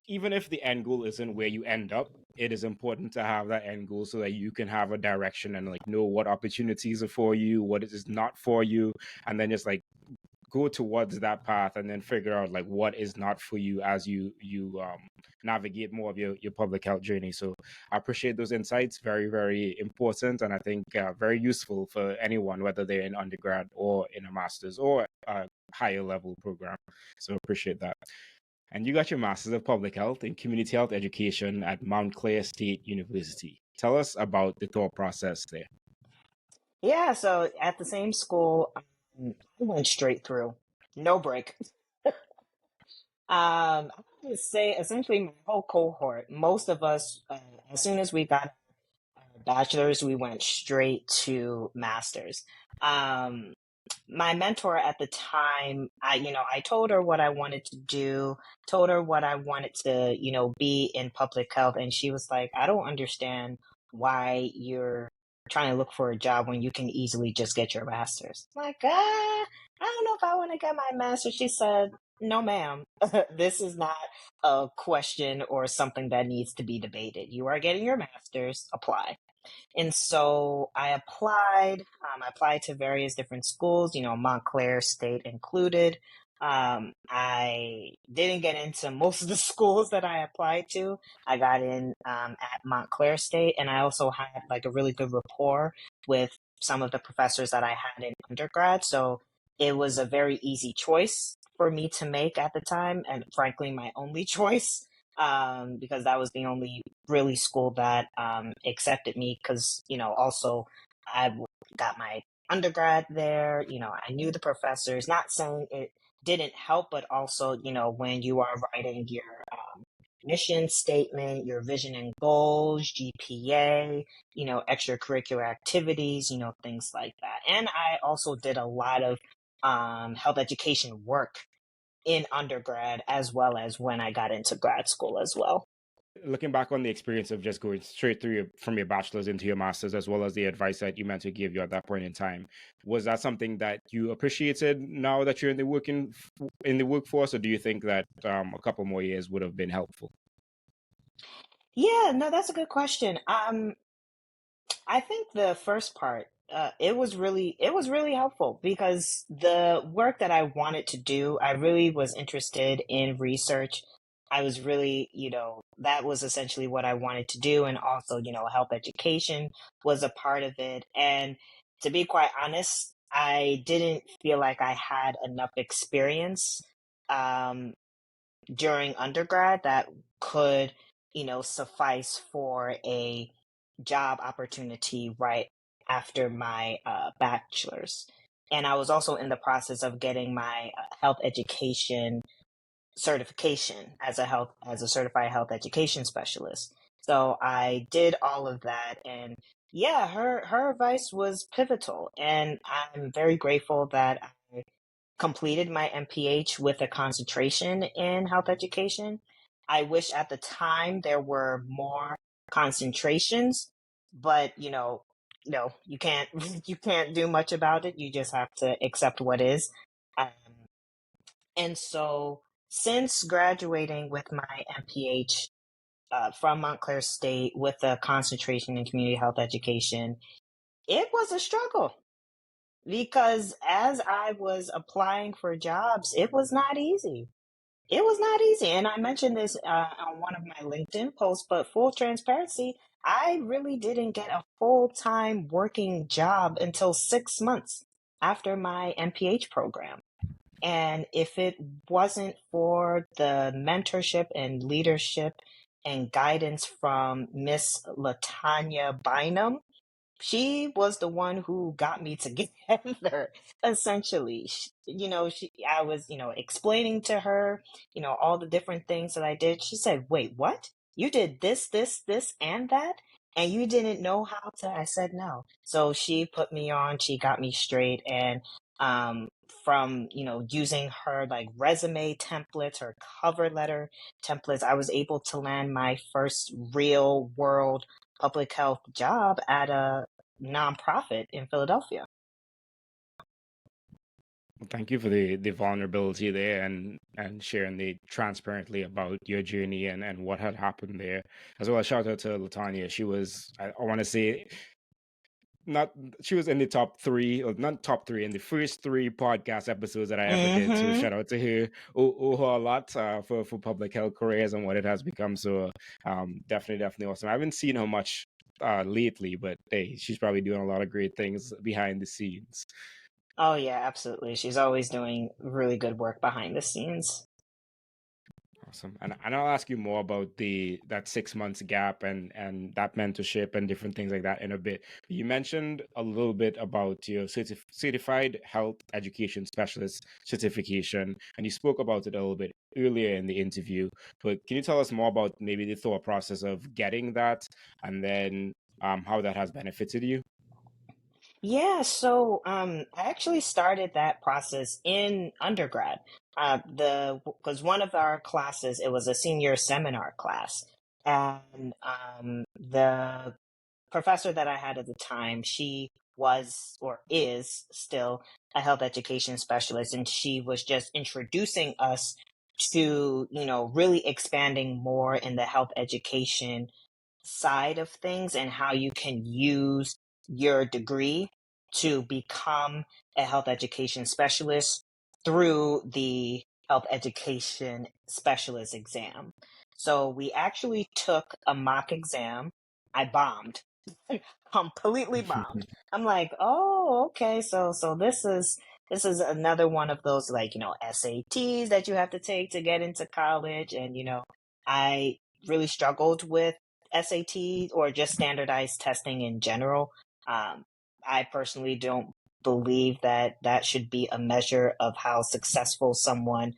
even if the end goal isn't where you end up, it is important to have that end goal so that you can have a direction and like know what opportunities are for you, what is not for you, and then just like go towards that path and then figure out like what is not for you as you navigate more of your public health journey. So I appreciate those insights, very very important, and I think very useful for anyone whether they're in undergrad or in a master's or a higher level program. So appreciate that. and you got your Master's of Public Health in Community Health Education at Montclair State University. Tell us about the thought process there. Yeah, so at the same school, I went straight through, no break. I would say essentially my whole cohort, most of us, as soon as we got our bachelor's, we went straight to master's. Um, my mentor at the time, I told her what I wanted to do, told her what I wanted to, be in public health. And she was like, I don't understand why you're trying to look for a job when you can easily just get your master's. I'm like, I don't know if I want to get my master's. She said, no, ma'am, this is not a question or something that needs to be debated. You are getting your master's, apply. And so I applied. I applied to various different schools, Montclair State included. I didn't get into most of the schools that I applied to. I got in at Montclair State, and I also had like a really good rapport with some of the professors that I had in undergrad. So it was a very easy choice for me to make at the time, and frankly, my only choice, because that was the only really school that accepted me. Because also got my undergrad there. I knew the professors. Not saying it didn't help, but also when you are writing your mission statement, your vision and goals, GPA, extracurricular activities, things like that. And I also did a lot of health education work in undergrad as well as when I got into grad school as well. Looking back on the experience of just going straight through from your bachelor's into your master's, as well as the advice that your mentor gave you at that point in time, was that something that you appreciated now that you're in the workforce, or do you think that a couple more years would have been helpful? Yeah, no, that's a good question. I think the first part, it was really helpful because the work that I wanted to do, I really was interested in research. I was really, that was essentially what I wanted to do. And also, health education was a part of it. And to be quite honest, I didn't feel like I had enough experience um, during undergrad that could, suffice for a job opportunity right after my bachelor's. And I was also in the process of getting my health education certification as a certified health education specialist. So I did all of that, and yeah, her advice was pivotal, and I'm very grateful that I completed my MPH with a concentration in health education. I wish at the time there were more concentrations, but no, you can't you can't do much about it. You just have to accept what is. Um, and so since graduating with my MPH from Montclair State with a concentration in community health education, it was a struggle because as I was applying for jobs, it was not easy. It was not easy. And I mentioned this on one of my LinkedIn posts, but full transparency, I really didn't get a full-time working job until 6 months after my MPH program. And if it wasn't for the mentorship and leadership and guidance from Miss Latanya Bynum, she was the one who got me together, essentially. I was, explaining to her, all the different things that I did. She said, wait, what? You did this, and that? And you didn't know how to? I said, no. So she put me on, she got me straight. And from, using her like resume templates, her cover letter templates, I was able to land my first real world public health job at a nonprofit in Philadelphia. Thank you for the vulnerability there and sharing the transparently about your journey and what had happened there. As well as shout out to Latanya. She was, I want to say, not she was in the top three, or not top three, in the first three podcast episodes that I ever did. So shout out to her. Owe her a lot for public health careers and what it has become. So definitely awesome. I haven't seen her much lately, but hey, she's probably doing a lot of great things behind the scenes. Oh yeah, absolutely. She's always doing really good work behind the scenes. Awesome. And I'll ask you more about that 6 months gap and that mentorship and different things like that in a bit. You mentioned a little bit about your certified health education specialist certification, and you spoke about it a little bit earlier in the interview. But can you tell us more about maybe the thought process of getting that, and then how that has benefited you? Yeah, so I actually started that process in undergrad. Because one of our classes, it was a senior seminar class, and the professor that I had at the time, she was or is still a health education specialist, and she was just introducing us to, really expanding more in the health education side of things and how you can use your degree to become a health education specialist through the health education specialist exam. So we actually took a mock exam. I bombed, completely bombed. I'm like, oh, okay. So this is another one of those, like, SATs that you have to take to get into college. And, I really struggled with SAT or just standardized testing in general. Um, I personally don't believe that that should be a measure of how successful someone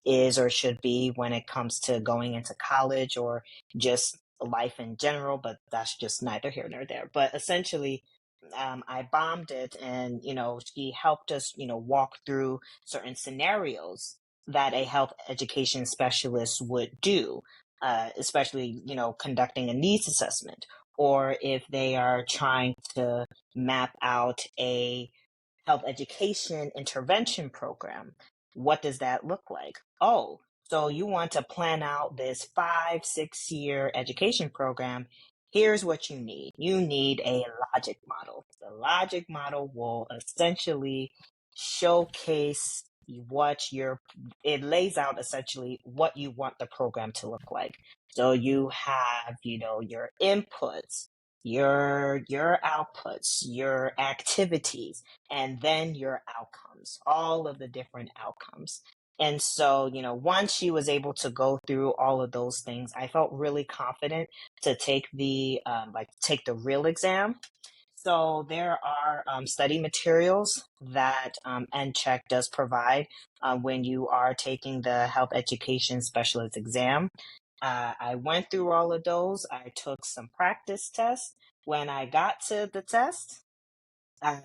is or should be when it comes to going into college or just life in general, but that's just neither here nor there. But essentially, I bombed it, and she helped us, walk through certain scenarios that a health education specialist would do, especially conducting a needs assessment, or if they are trying to map out a health education intervention program. What does that look like? Oh, so you want to plan out this 5, 6 year education program. Here's what you need. You need a logic model. The logic model will essentially showcase it lays out essentially what you want the program to look like. So you have, your inputs, your outputs, your activities, and then your outcomes, all of the different outcomes. And so, once she was able to go through all of those things, I felt really confident to take the real exam. So there are study materials that NCHEC does provide when you are taking the health education specialist exam. I went through all of those. I took some practice tests. When I got to the test, uh,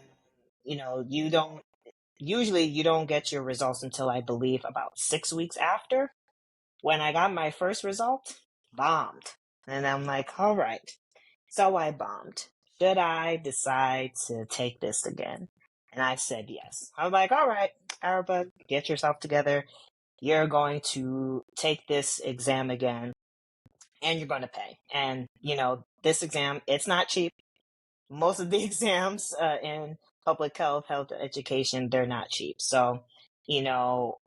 you don't get your results until, I believe, about 6 weeks after. When I got my first result, bombed. And I'm like, all right. So I bombed. Should I decide to take this again? And I said yes. I was like, all right, Araba, get yourself together. You're going to take this exam again, and you're going to pay. And, this exam, it's not cheap. Most of the exams in public health education, they're not cheap. So,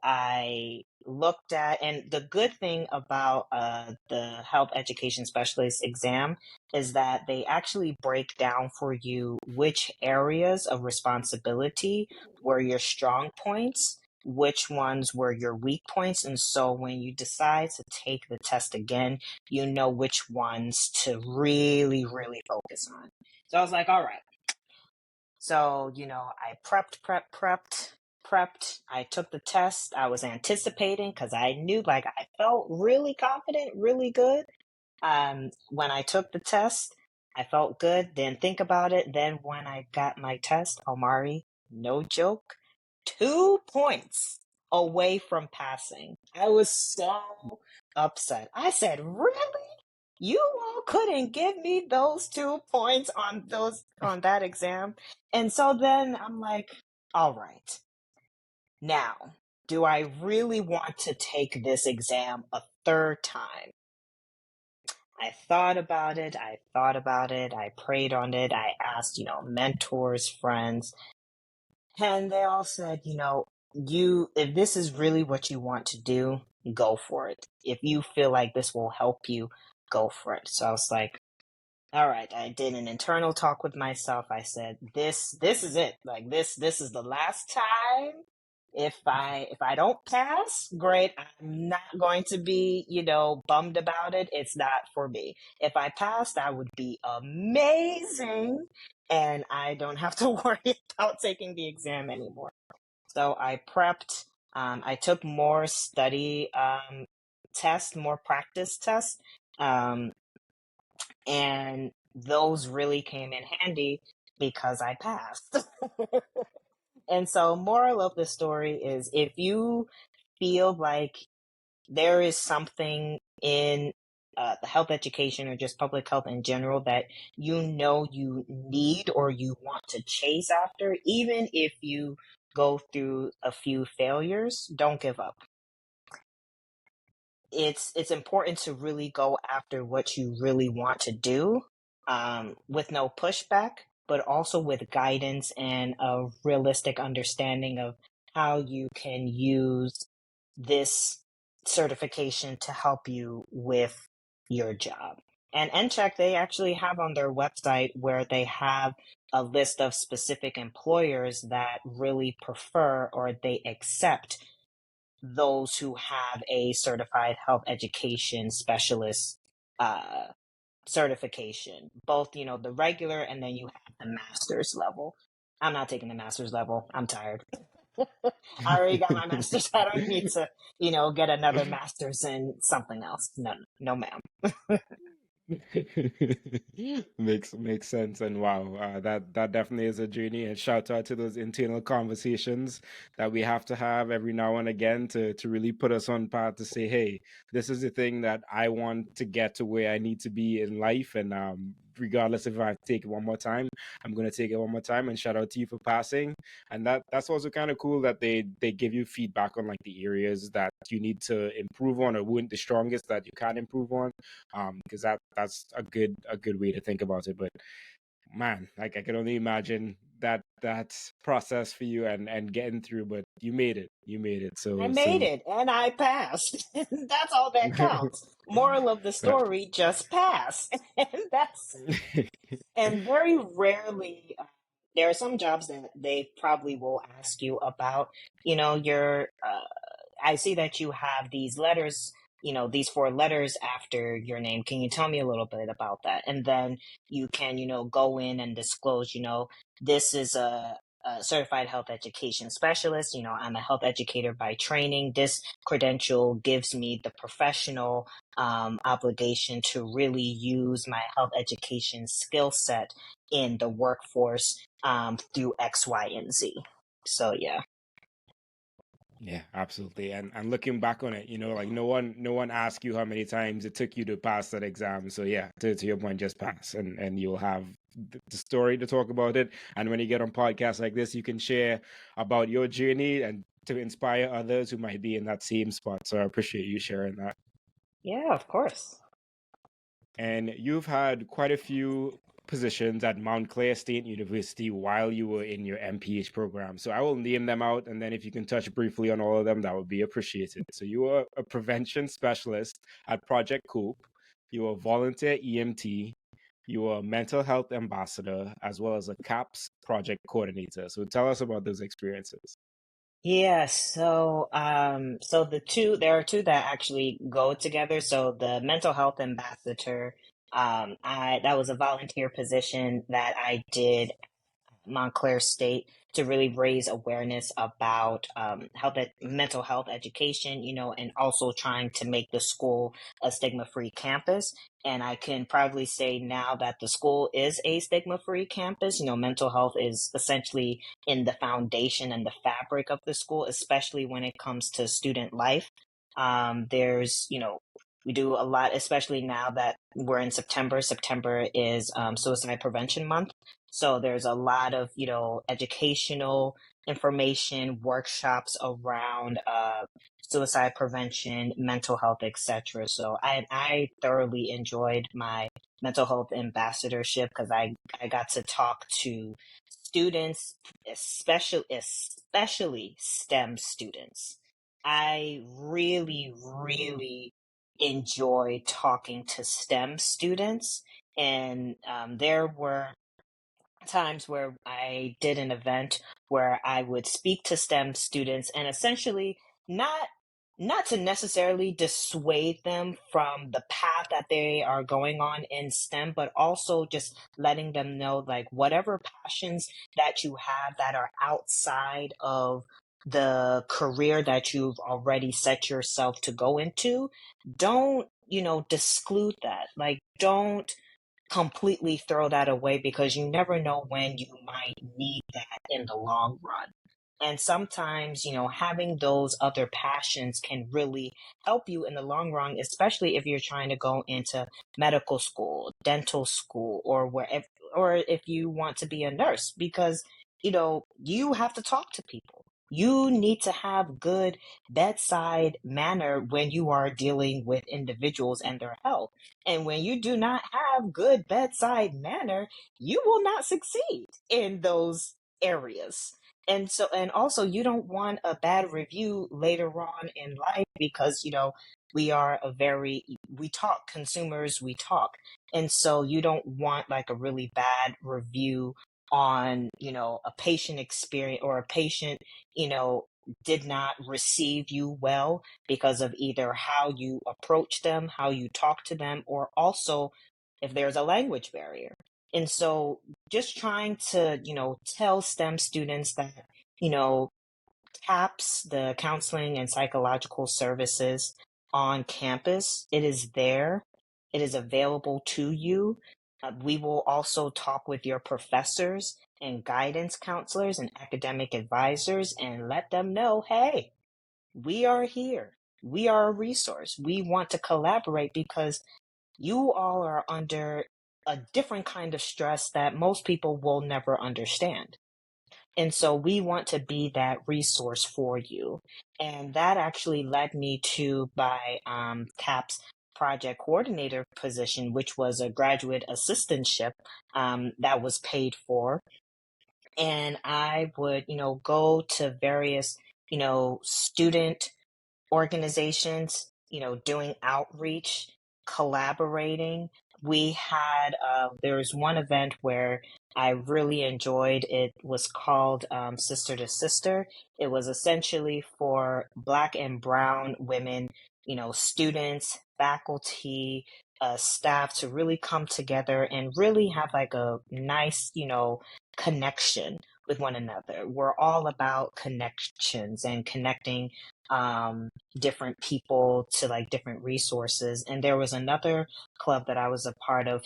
I looked at, and the good thing about the health education specialist exam is that they actually break down for you which areas of responsibility were your strong points, which ones were your weak points. And so when you decide to take the test again, you know which ones to really, really focus on. So I was like, all right. So, I prepped. I took the test. I was anticipating because I knew, like, I felt really confident, really good. When I took the test, I felt good. Didn't think about it. Then when I got my test, Omari, no joke, 2 points away from passing. I was so upset. I said, really? You all couldn't give me those 2 points on that exam? And so then I'm like, all right, now, do I really want to take this exam a third time? I thought about it. I prayed on it. I asked, mentors, friends, and they all said, if this is really what you want to do, go for it. If you feel like this will help you, go for it. So I was like, all right, I did an internal talk with myself. I said, this is it. Like, this is the last time If I don't pass, great. I'm not going to be, bummed about it. It's not for me. If I pass, that would be amazing. And I don't have to worry about taking the exam anymore. So I prepped. I took more study tests, more practice tests. And those really came in handy because I passed. And so, moral of the story is if you feel like there is something in the health education or just public health in general that you need or you want to chase after, even if you go through a few failures, don't give up. It's important to really go after what you really want to do, with no pushback, but also with guidance and a realistic understanding of how you can use this certification to help you with your job. And NCHEC, they actually have on their website where they have a list of specific employers that really prefer or they accept those who have a certified health education specialist certification, both, the regular and then you have the master's level. I'm not taking the master's level. I'm tired. I already got my master's. I don't need to, get another master's in something else. No, no, ma'am. Makes sense, and wow, that definitely is a journey. And shout out to those internal conversations that we have to have every now and again to really put us on path to say, hey, this is the thing that I want to get to where I need to be in life, and regardless if I have to take it one more time, I'm gonna take it one more time. And shout out to you for passing. And that's also kind of cool that they give you feedback on like the areas that you need to improve on or weren't the strongest that you can improve on, because that's a good way to think about it. But man, like I can only imagine that process for you and getting through, but you made it. I So made it and I passed. That's all that counts. Moral of the that, story, just pass. And very rarely, there are some jobs that they probably will ask you about, your, I see that you have these letters, these four letters after your name. Can you tell me a little bit about that? And then you can, go in and disclose, this is a certified health education specialist. I'm a health educator by training. This credential gives me the professional obligation to really use my health education skill set in the workforce through X, Y, and Z. So, yeah. yeah, absolutely. And looking back on it, like no one asked you how many times it took you to pass that exam. So yeah, to your point, just pass, and you'll have the story to talk about it. And when you get on podcasts like this, you can share about your journey and to inspire others who might be in that same spot. So I appreciate you sharing that. Yeah, of course. And you've had quite a few positions at Montclair State University while you were in your MPH program. So I will name them out, and then if you can touch briefly on all of them, that would be appreciated. So you were a prevention specialist at Project Coop. You were a volunteer EMT. You were a mental health ambassador, as well as a CAPS project coordinator. So tell us about those experiences. Yeah, so there are two that actually go together. So the mental health ambassador, that was a volunteer position that I did Montclair State to really raise awareness about mental health education, and also trying to make the school a stigma-free campus. And I can proudly say now that the school is a stigma-free campus. Mental health is essentially in the foundation and the fabric of the school, especially when it comes to student life. There's, we do a lot, especially now that we're in September. September is Suicide Prevention Month. So there's a lot of, educational information, workshops around suicide prevention, mental health, etc. So I thoroughly enjoyed my mental health ambassadorship because I got to talk to students, especially STEM students. I really, really enjoy talking to STEM students. And there were times where I did an event where I would speak to STEM students and essentially not not to necessarily dissuade them from the path that they are going on in STEM, but also just letting them know like whatever passions that you have that are outside of the career that you've already set yourself to go into, don't, disclude that. Like don't completely throw that away because you never know when you might need that in the long run. And sometimes, having those other passions can really help you in the long run, especially if you're trying to go into medical school, dental school, or wherever, or if you want to be a nurse, because, you have to talk to people. You need to have good bedside manner when you are dealing with individuals and their health. And when you do not have good bedside manner, you will not succeed in those areas. And also you don't want a bad review later on in life because, we are we talk, consumers, we talk. And so you don't want like a really bad review on, a patient experience or a patient, you know, did not receive you well because of either how you approach them, how you talk to them, or also if there's a language barrier. And so just trying to, tell STEM students that, you know, CAPS, the counseling and psychological services on campus, it is there. It is available to you. We will also talk with your professors and guidance counselors and academic advisors and let them know, hey, we are here. We are a resource. We want to collaborate because you all are under a different kind of stress that most people will never understand. And so we want to be that resource for you. And that actually led me to my CAPS project coordinator position, which was a graduate assistantship that was paid for. And I would, go to various, student organizations, doing outreach, collaborating. We had, there was one event where I really enjoyed. It was called Sister to Sister. It was essentially for Black and Brown women, students, faculty, staff to really come together and really have like a nice, connection with one another. We're all about connections and connecting different people to like different resources. And there was another club that I was a part of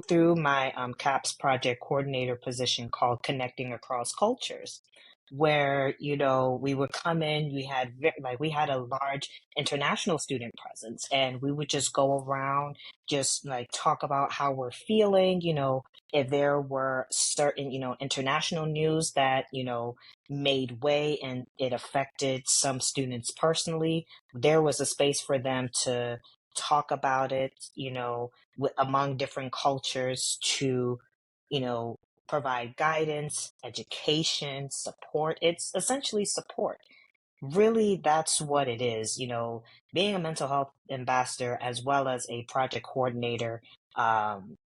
through my CAPS project coordinator position called Connecting Across Cultures, where we would come in. We had a large international student presence, and we would just go around, just like talk about how we're feeling. If there were certain international news that made way and it affected some students personally, there was a space for them to talk about it, among different cultures to, you know, provide guidance, education, support. It's essentially support. Really, that's what it is. Being a mental health ambassador as well as a project coordinator, um,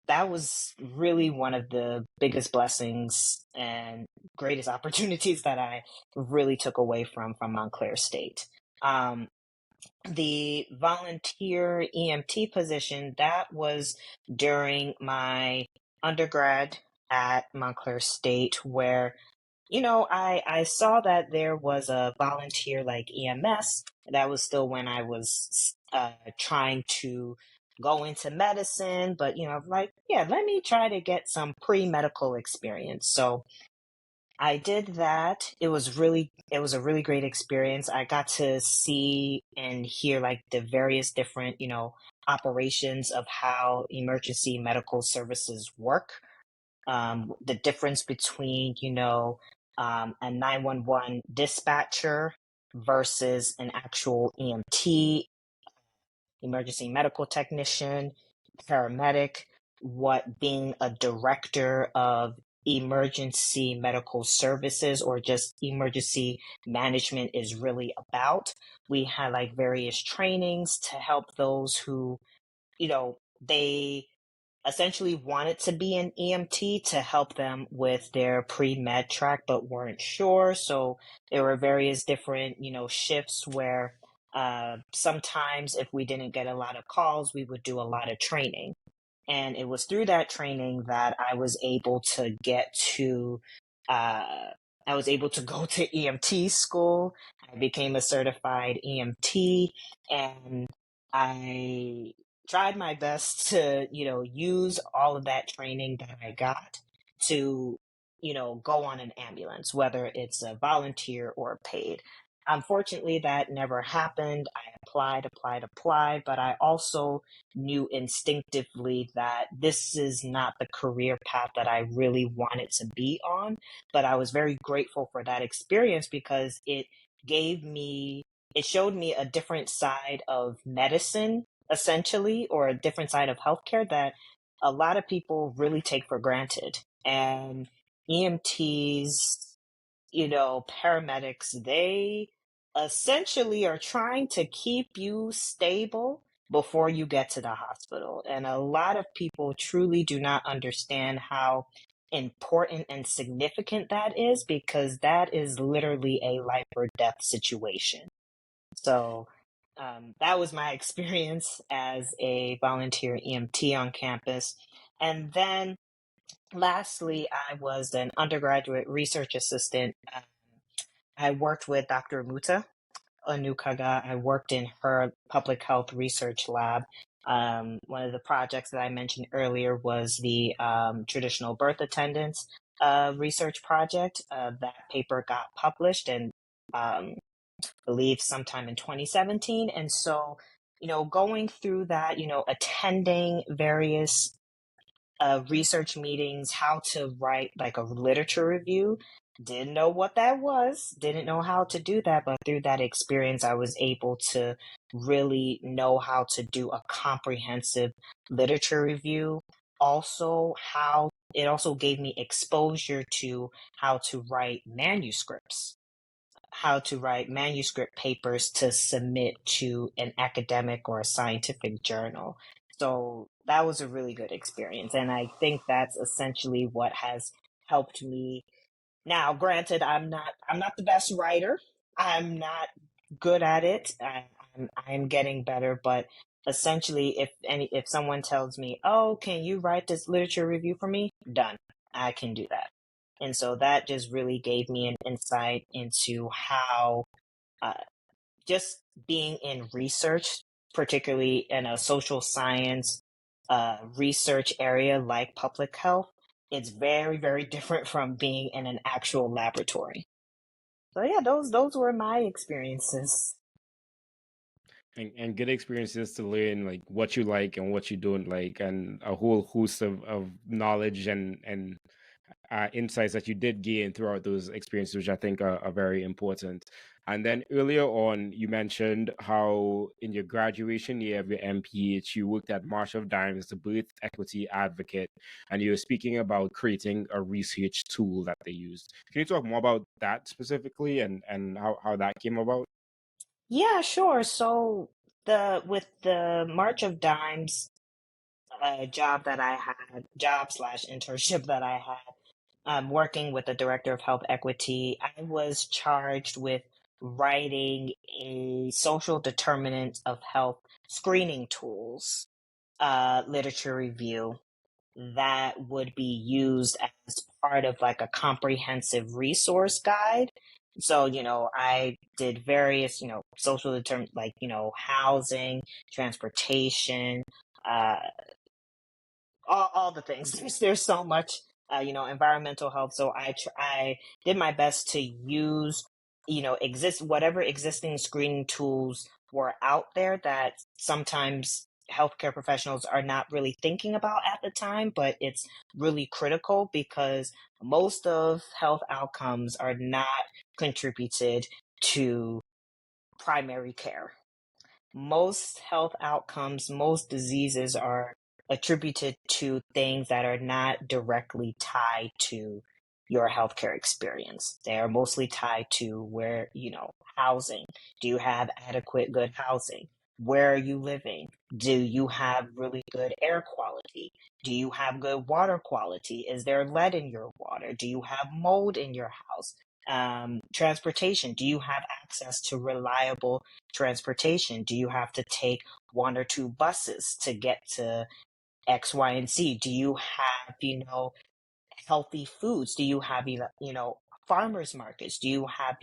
that was really one of the biggest blessings and greatest opportunities that I really took away from Montclair State. Um, the volunteer EMT position, that was during my undergrad at Montclair State, where I saw that there was a volunteer like EMS. That was still when I was trying to go into medicine, but like, yeah, let me try to get some pre-medical experience. So I did that. It was a really great experience. I got to see and hear like the various different, operations of how emergency medical services work, the difference between, a 911 dispatcher versus an actual EMT, emergency medical technician, paramedic, what being a director of emergency medical services or just emergency management is really about. We had like various trainings to help those who, they essentially wanted to be an EMT to help them with their pre-med track, but weren't sure. So there were various different, shifts where sometimes if we didn't get a lot of calls, we would do a lot of training. And it was through that training that I was able to go to EMT school. I became a certified EMT, and I tried my best to, use all of that training that I got to, go on an ambulance, whether it's a volunteer or paid. Unfortunately, that never happened. I applied, but I also knew instinctively that this is not the career path that I really wanted to be on. But I was very grateful for that experience because it showed me a different side of medicine, essentially, or a different side of healthcare that a lot of people really take for granted. And EMTs, paramedics, they essentially are trying to keep you stable before you get to the hospital. And a lot of people truly do not understand how important and significant that is because that is literally a life or death situation. So that was my experience as a volunteer EMT on campus. And then lastly, I was an undergraduate research assistant. I worked with Dr. Muta Onukaga. I worked in her public health research lab. One of the projects that I mentioned earlier was the traditional birth attendance research project. That paper got published and I believe sometime in 2017. And so, going through that, attending various research meetings, how to write like a literature review. Didn't know what that was, didn't know how to do that, but through that experience, I was able to really know how to do a comprehensive literature review. Also, how it also gave me exposure to how to write manuscript papers to submit to an academic or a scientific journal. So that was a really good experience. And I think that's essentially what has helped me. Now, granted, I'm not the best writer. I'm not good at it. I'm getting better, but essentially if someone tells me, "Oh, can you write this literature review for me?" Done. I can do that. And so that just really gave me an insight into how uh, just being in research, particularly in a social science research area like public health, it's very, very different from being in an actual laboratory. So yeah, those were my experiences. And good experiences to learn like what you like and what you don't like, and a whole host of knowledge and insights that you did gain throughout those experiences, which I think are very important. And then earlier on, you mentioned how in your graduation year of your MPH, you worked at March of Dimes as a birth equity advocate, and you were speaking about creating a research tool that they used. Can you talk more about that specifically and how that came about? Yeah, sure. So with the March of Dimes job slash internship that I had, working with the director of health equity, I was charged with writing a social determinants of health screening tools literature review that would be used as part of like a comprehensive resource guide. So, I did various, social determinants like, housing, transportation, uh, all the things. There's so much, environmental health. So I did my best to use, whatever existing screening tools were out there that sometimes healthcare professionals are not really thinking about at the time, but it's really critical because most of health outcomes are not contributed to primary care. Most health outcomes, most diseases are attributed to things that are not directly tied to your healthcare experience. They are mostly tied to where, housing. Do you have adequate, good housing? Where are you living? Do you have really good air quality? Do you have good water quality? Is there lead in your water? Do you have mold in your house? Transportation. Do you have access to reliable transportation? Do you have to take one or two buses to get to X, Y, and Z? Do you have, healthy foods? Do you have, farmers markets? Do you have,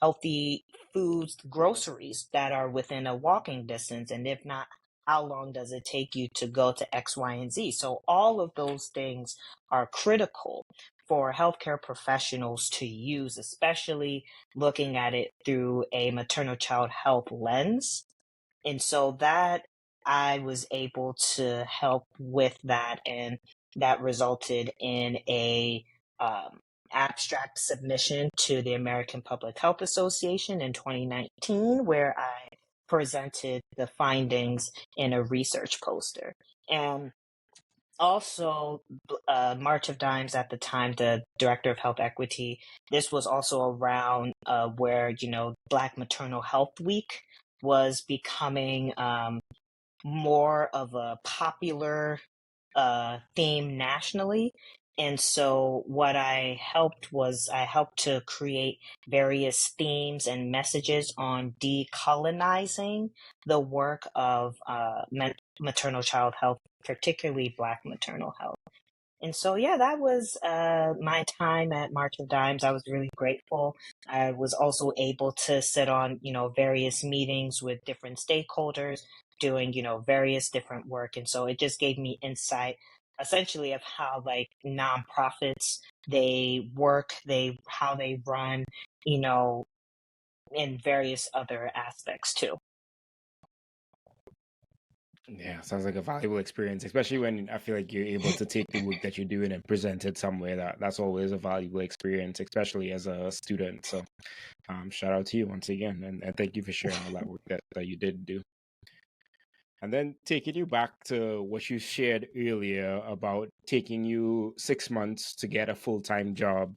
healthy foods, groceries that are within a walking distance? And if not, how long does it take you to go to X, Y, and Z? So all of those things are critical for healthcare professionals to use, especially looking at it through a maternal child health lens. And so that I was able to help with that, and that resulted in a abstract submission to the American Public Health Association in 2019, where I presented the findings in a research poster. And also, March of Dimes at the time, the director of health equity, this was also around where, Black Maternal Health Week was becoming more of a popular theme nationally. And so what I helped to create various themes and messages on decolonizing the work of maternal child health, particularly Black maternal health. And so, yeah, that was my time at March of Dimes. I was really grateful. I was also able to sit on, various meetings with different stakeholders doing, various different work. And so it just gave me insight essentially of how like nonprofits, they work, how they run, in various other aspects too. Yeah, sounds like a valuable experience, especially when I feel like you're able to take the work that you're doing and present it somewhere. That's always a valuable experience, especially as a student. So shout out to you once again, and thank you for sharing all that work that you did do. And then taking you back to what you shared earlier about taking you 6 months to get a full-time job.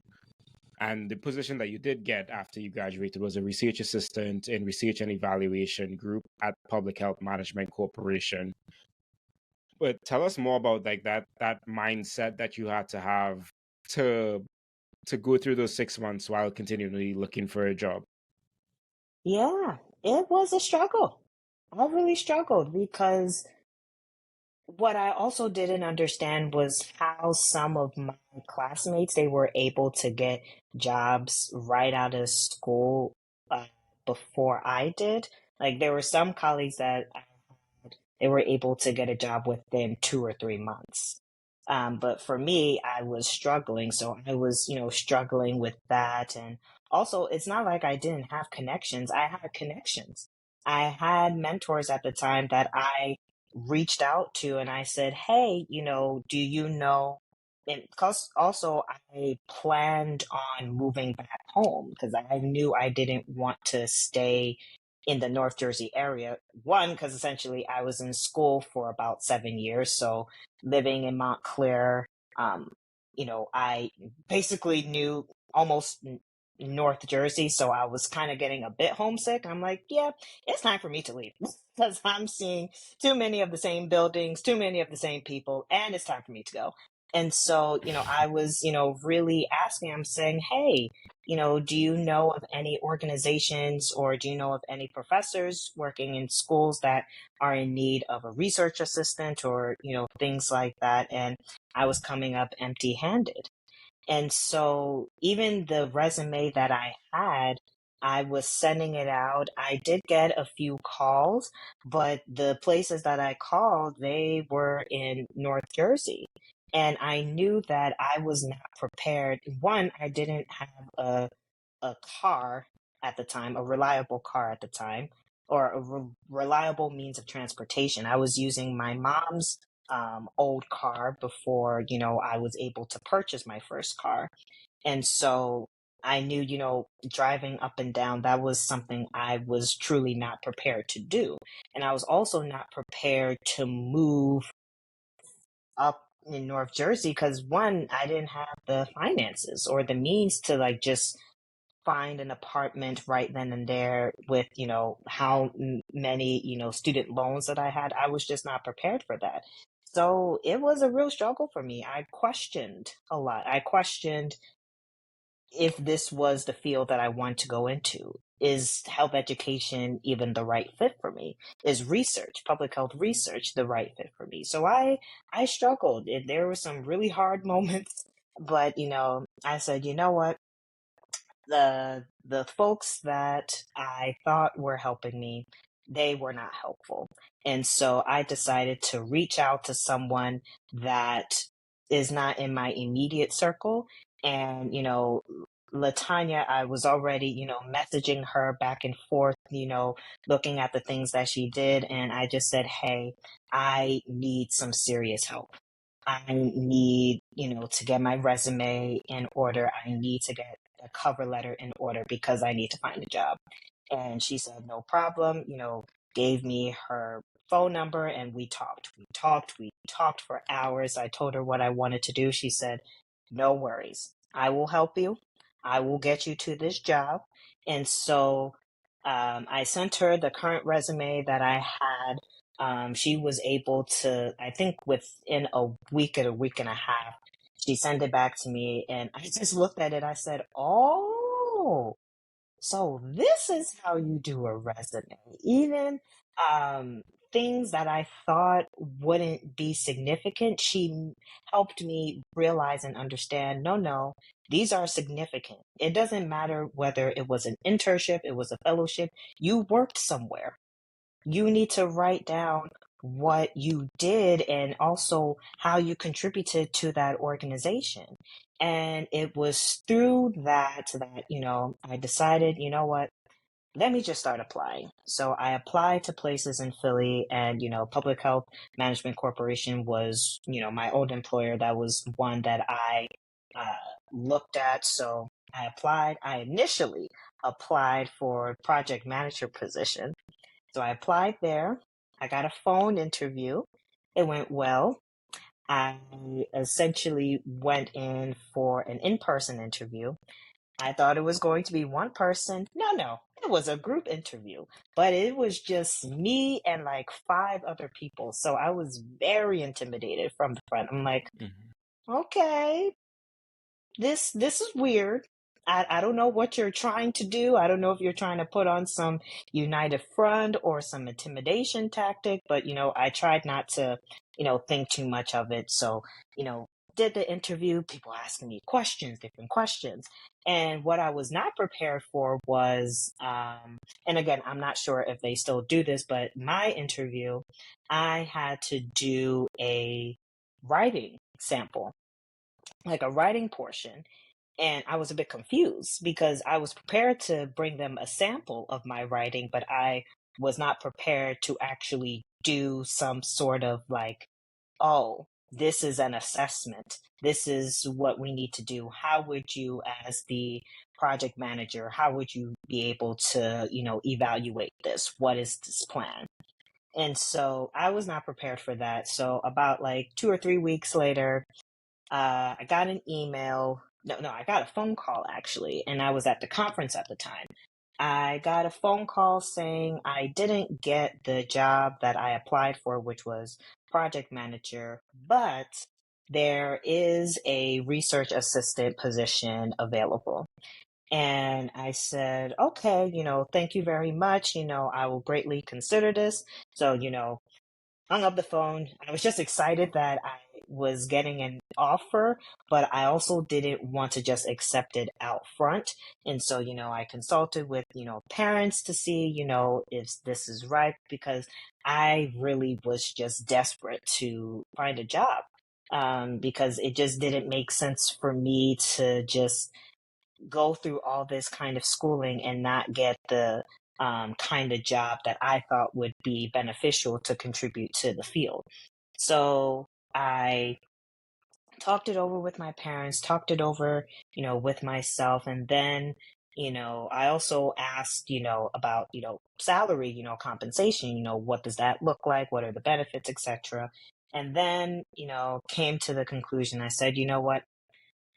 And the position that you did get after you graduated was a research assistant in research and evaluation group at Public Health Management Corporation. But tell us more about like that mindset that you had to have to go through those 6 months while continually looking for a job. Yeah, it was a struggle. I really struggled because what I also didn't understand was how some of my classmates, they were able to get jobs right out of school before I did. Like there were some colleagues that they were able to get a job within 2 or 3 months. But for me, I was struggling. So I was, struggling with that. And also, it's not like I didn't have connections. I had connections. I had mentors at the time that I reached out to and I said, hey, do you know? And because also I planned on moving back home because I knew I didn't want to stay in the North Jersey area. One, because essentially I was in school for about 7 years. So living in Montclair, I basically knew almost North Jersey. So I was kind of getting a bit homesick. I'm like, yeah, it's time for me to leave because I'm seeing too many of the same buildings, too many of the same people, and it's time for me to go. And so, I was, really asking, I'm saying, hey, do you know of any organizations or do you know of any professors working in schools that are in need of a research assistant or, things like that? And I was coming up empty handed. And so even the resume that I had, I was sending it out. I did get a few calls, but the places that I called, they were in North Jersey. And I knew that I was not prepared. One, I didn't have a car at the time, a reliable car at the time, or a reliable means of transportation. I was using my mom's old car before, I was able to purchase my first car. And so I knew, driving up and down, that was something I was truly not prepared to do. And I was also not prepared to move up in North Jersey because one, I didn't have the finances or the means to like just find an apartment right then and there with, how many, student loans that I had. I was just not prepared for that. So it was a real struggle for me. I questioned a lot. I questioned if this was the field that I want to go into. Is health education even the right fit for me? Is research, public health research, the right fit for me? So I struggled. There were some really hard moments, but I said, you know what? The folks that I thought were helping me, they were not helpful. And so I decided to reach out to someone that is not in my immediate circle. And, Latanya, I was already, messaging her back and forth, looking at the things that she did. And I just said, hey, I need some serious help. I need, to get my resume in order. I need to get a cover letter in order because I need to find a job. And she said, no problem, gave me her phone number and we talked. We talked for hours. I told her what I wanted to do. She said, no worries. I will help you. I will get you to this job. And so I sent her the current resume that I had. She was able to, I think within a week and a half, she sent it back to me and I just looked at it. I said, oh, so this is how you do a resume. Even um, things that I thought wouldn't be significant, she helped me realize and understand, no, these are significant. It doesn't matter whether it was an internship, it was a fellowship, you worked somewhere. You need to write down what you did and also how you contributed to that organization. And it was through that, I decided, you know what, let me just start applying. So I applied to places in Philly and, Public Health Management Corporation was, my old employer. That was one that I looked at. So I applied. I initially applied for project manager position. So I applied there. I got a phone interview. It went well. I essentially went in for an in-person interview. I thought it was going to be one person. No, it was a group interview, but it was just me and like 5 other people. So I was very intimidated from the front. I'm like, okay, this is weird. I don't know what you're trying to do. I don't know if you're trying to put on some united front or some intimidation tactic, but I tried not to, think too much of it. So, did the interview, people asking me questions, different questions. And what I was not prepared for was, and again, I'm not sure if they still do this, but my interview, I had to do a writing sample, like a writing portion. And I was a bit confused because I was prepared to bring them a sample of my writing, but I was not prepared to actually do some sort of like, oh, this is an assessment. This is what we need to do. How would you, as the project manager, how would you be able to, evaluate this? What is this plan? And so I was not prepared for that. So about like 2 or 3 weeks later, I got an email. No, I got a phone call actually, and I was at the conference at the time. I got a phone call saying I didn't get the job that I applied for, which was project manager, but there is a research assistant position available. And I said, okay, thank you very much. I will greatly consider this. So, hung up the phone. I was just excited that I was getting an offer, but I also didn't want to just accept it out front. And so, I consulted with, parents to see, if this is right, because I really was just desperate to find a job. Because it just didn't make sense for me to just go through all this kind of schooling and not get the kind of job that I thought would be beneficial to contribute to the field. So I talked it over with my parents, talked it over, with myself. And then, I also asked, about, salary, compensation, what does that look like? What are the benefits, etc. And then, came to the conclusion. I said, you know what?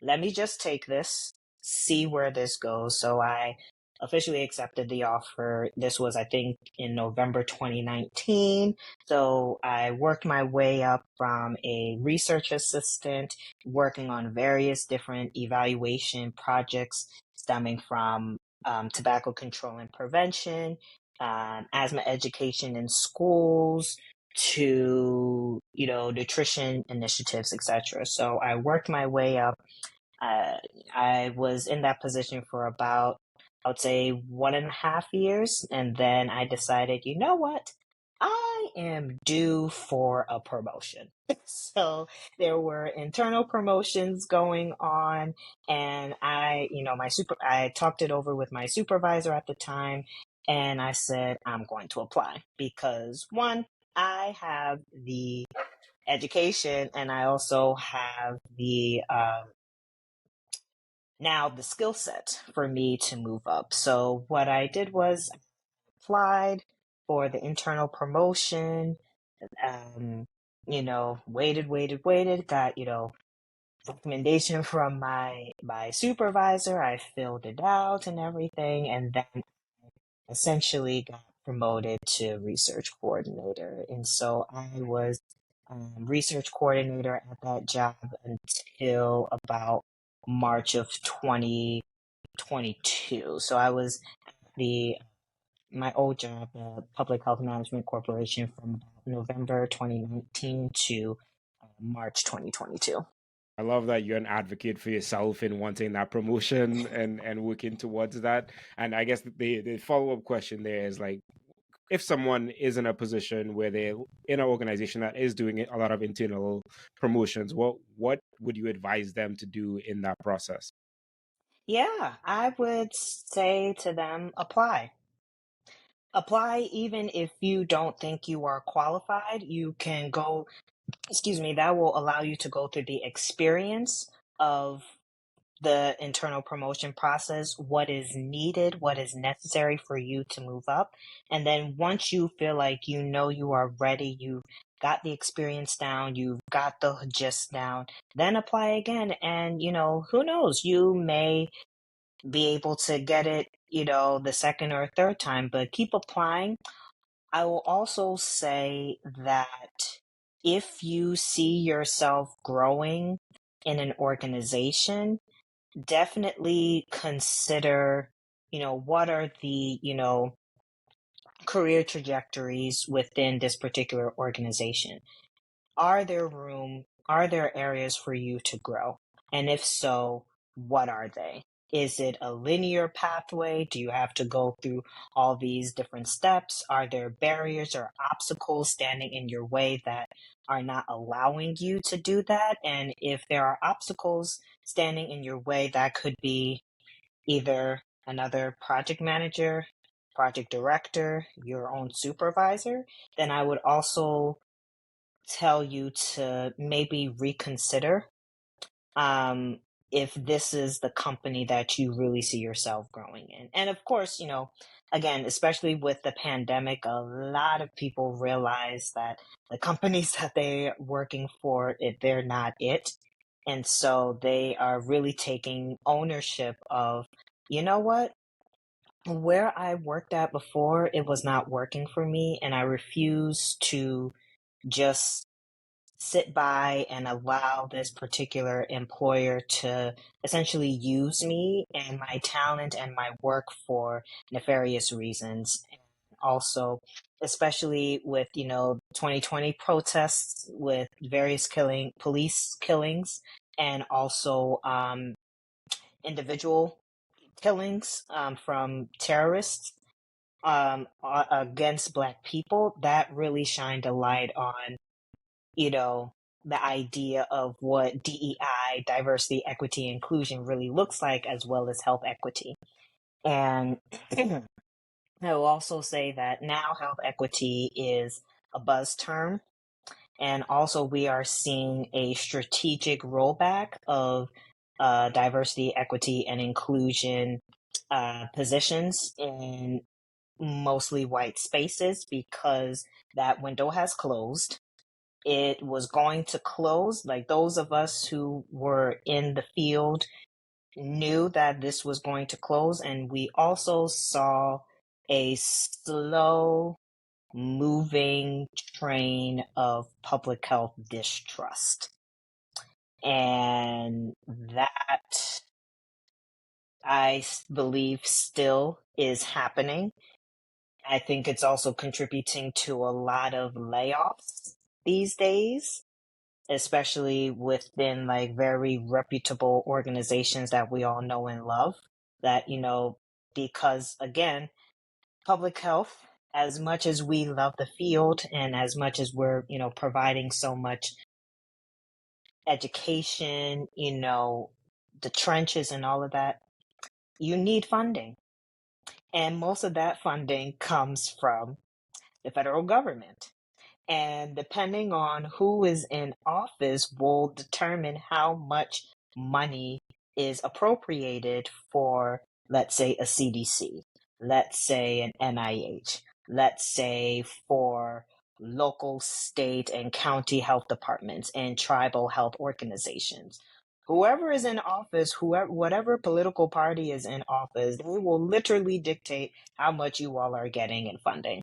Let me just take this. see where this goes. So I officially accepted the offer. This was, I think, in November 2019. So I worked my way up from a research assistant, working on various different evaluation projects stemming from tobacco control and prevention, asthma education in schools, to nutrition initiatives, etc. So I worked my way up. I was in that position for about, I would say, 1.5 years. And then I decided, you know what? I am due for a promotion. So there were internal promotions going on. And I talked it over with my supervisor at the time. And I said, I'm going to apply because one, I have the education and I also have now the skill set for me to move up. So what I did was I applied for the internal promotion, waited, got, recommendation from my supervisor. I filled it out and everything, and then essentially got promoted to research coordinator. And so I was research coordinator at that job until about March of 2022. So I was at my old job, Public Health Management Corporation, from November 2019 to March 2022. I love that you're an advocate for yourself in wanting that promotion and working towards that. And I guess the follow-up question there is like, if someone is in a position where they're in an organization that is doing a lot of internal promotions, what would you advise them to do in that process? Yeah, I would say to them, apply. Apply even if you don't think you are qualified. You can go, that will allow you to go through the experience of the internal promotion process, what is needed, what is necessary for you to move up. And then once you feel like you are ready, you've got the experience down, you've got the gist down, then apply again. And, who knows, you may be able to get it, the second or third time, but keep applying. I will also say that if you see yourself growing in an organization, definitely consider, what are the, career trajectories within this particular organization. Are there areas for you to grow? And if so, what are they? Is it a linear pathway? Do you have to go through all these different steps? Are there barriers or obstacles standing in your way that are not allowing you to do that? And if there are obstacles standing in your way, that could be either another project manager, project director, your own supervisor, then I would also tell you to maybe reconsider um, if this is the company that you really see yourself growing in. And of course, again, especially with the pandemic, a lot of people realize that the companies that they're working for, they're not it. And so they are really taking ownership of, you know what? Where I worked at before, it was not working for me, and I refuse to just sit by and allow this particular employer to essentially use me and my talent and my work for nefarious reasons. And also, especially with 2020 protests with various police killings, and also individual killings from terrorists against Black people, that really shined a light on the idea of what DEI, diversity, equity, inclusion, really looks like, as well as health equity. And I will also say that now health equity is a buzz term. And also, we are seeing a strategic rollback of diversity, equity, and inclusion positions in mostly white spaces, because that window has closed. It was going to close, like those of us who were in the field knew that this was going to close, and we also saw a slow moving train of public health distrust. And that, I believe, still is happening. I think it's also contributing to a lot of layoffs these days, especially within like very reputable organizations that we all know and love. That, because again, public health, as much as we love the field and as much as we're, providing so much education, the trenches and all of that, you need funding. And most of that funding comes from the federal government. And depending on who is in office will determine how much money is appropriated for, let's say, a CDC, let's say an NIH, let's say for local, state, and county health departments and tribal health organizations. Whoever is in office, whatever political party is in office, they will literally dictate how much you all are getting in funding.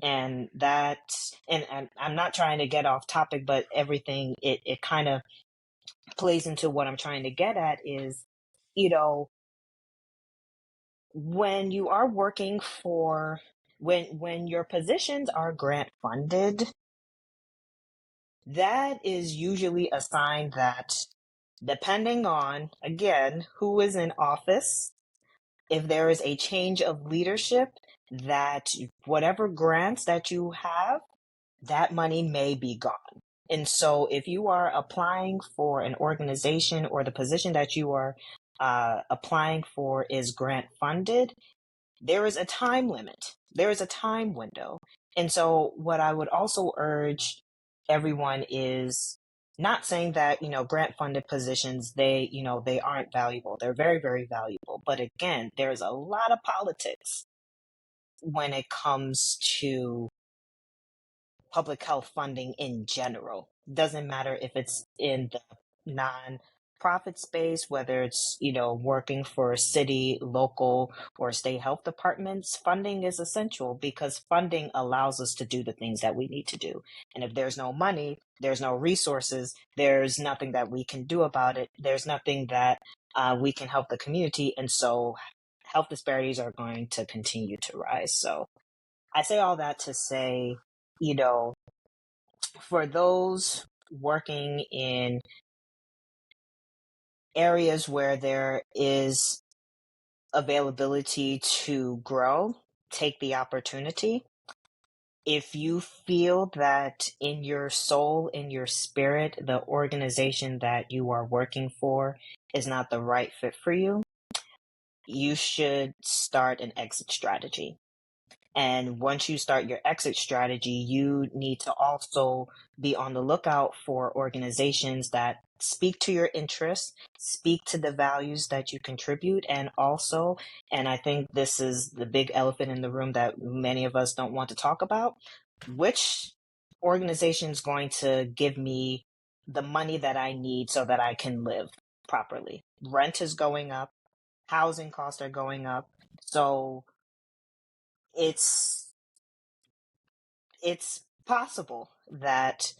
And and I'm not trying to get off topic, but everything, it kind of plays into what I'm trying to get at is, when you are working for, when your positions are grant funded, that is usually a sign that, depending on, again, who is in office, if there is a change of leadership, that whatever grants that you have, that money may be gone. And so if you are applying for an organization or the position that you are applying for is grant funded, there is a time limit. There is a time window. And so what I would also urge everyone is, not saying that, grant funded positions, they aren't valuable. They're very, very valuable. But again, there's a lot of politics when it comes to public health funding in general. Doesn't matter if it's in the non-profit space, whether it's, working for city, local, or state health departments. Funding is essential because funding allows us to do the things that we need to do. And if there's no money, there's no resources, there's nothing that we can do about it. There's nothing that we can help the community. And so health disparities are going to continue to rise. So I say all that to say, for those working in areas where there is availability to grow, take the opportunity. If you feel that in your soul, in your spirit, the organization that you are working for is not the right fit for you, you should start an exit strategy. And once you start your exit strategy, you need to also be on the lookout for organizations that speak to your interests, speak to the values that you contribute, and also, and I think this is the big elephant in the room that many of us don't want to talk about, which organization is going to give me the money that I need so that I can live properly. Rent is going up, housing costs are going up, so it's possible that,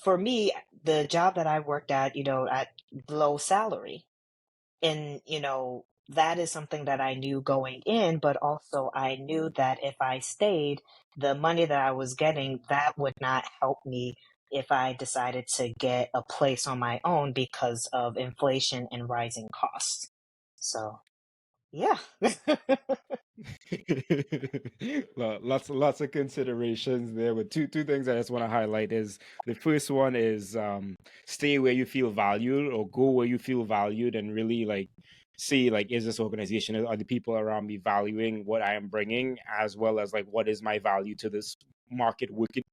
for me, the job that I worked at, at low salary, and, that is something that I knew going in, but also I knew that if I stayed, the money that I was getting, that would not help me if I decided to get a place on my own because of inflation and rising costs. So, yeah. Lots of considerations there. But two things I just want to highlight is, the first one is, stay where you feel valued, or go where you feel valued, and really like see, like, is this organization, are the people around me valuing what I am bringing, as well as like what is my value to this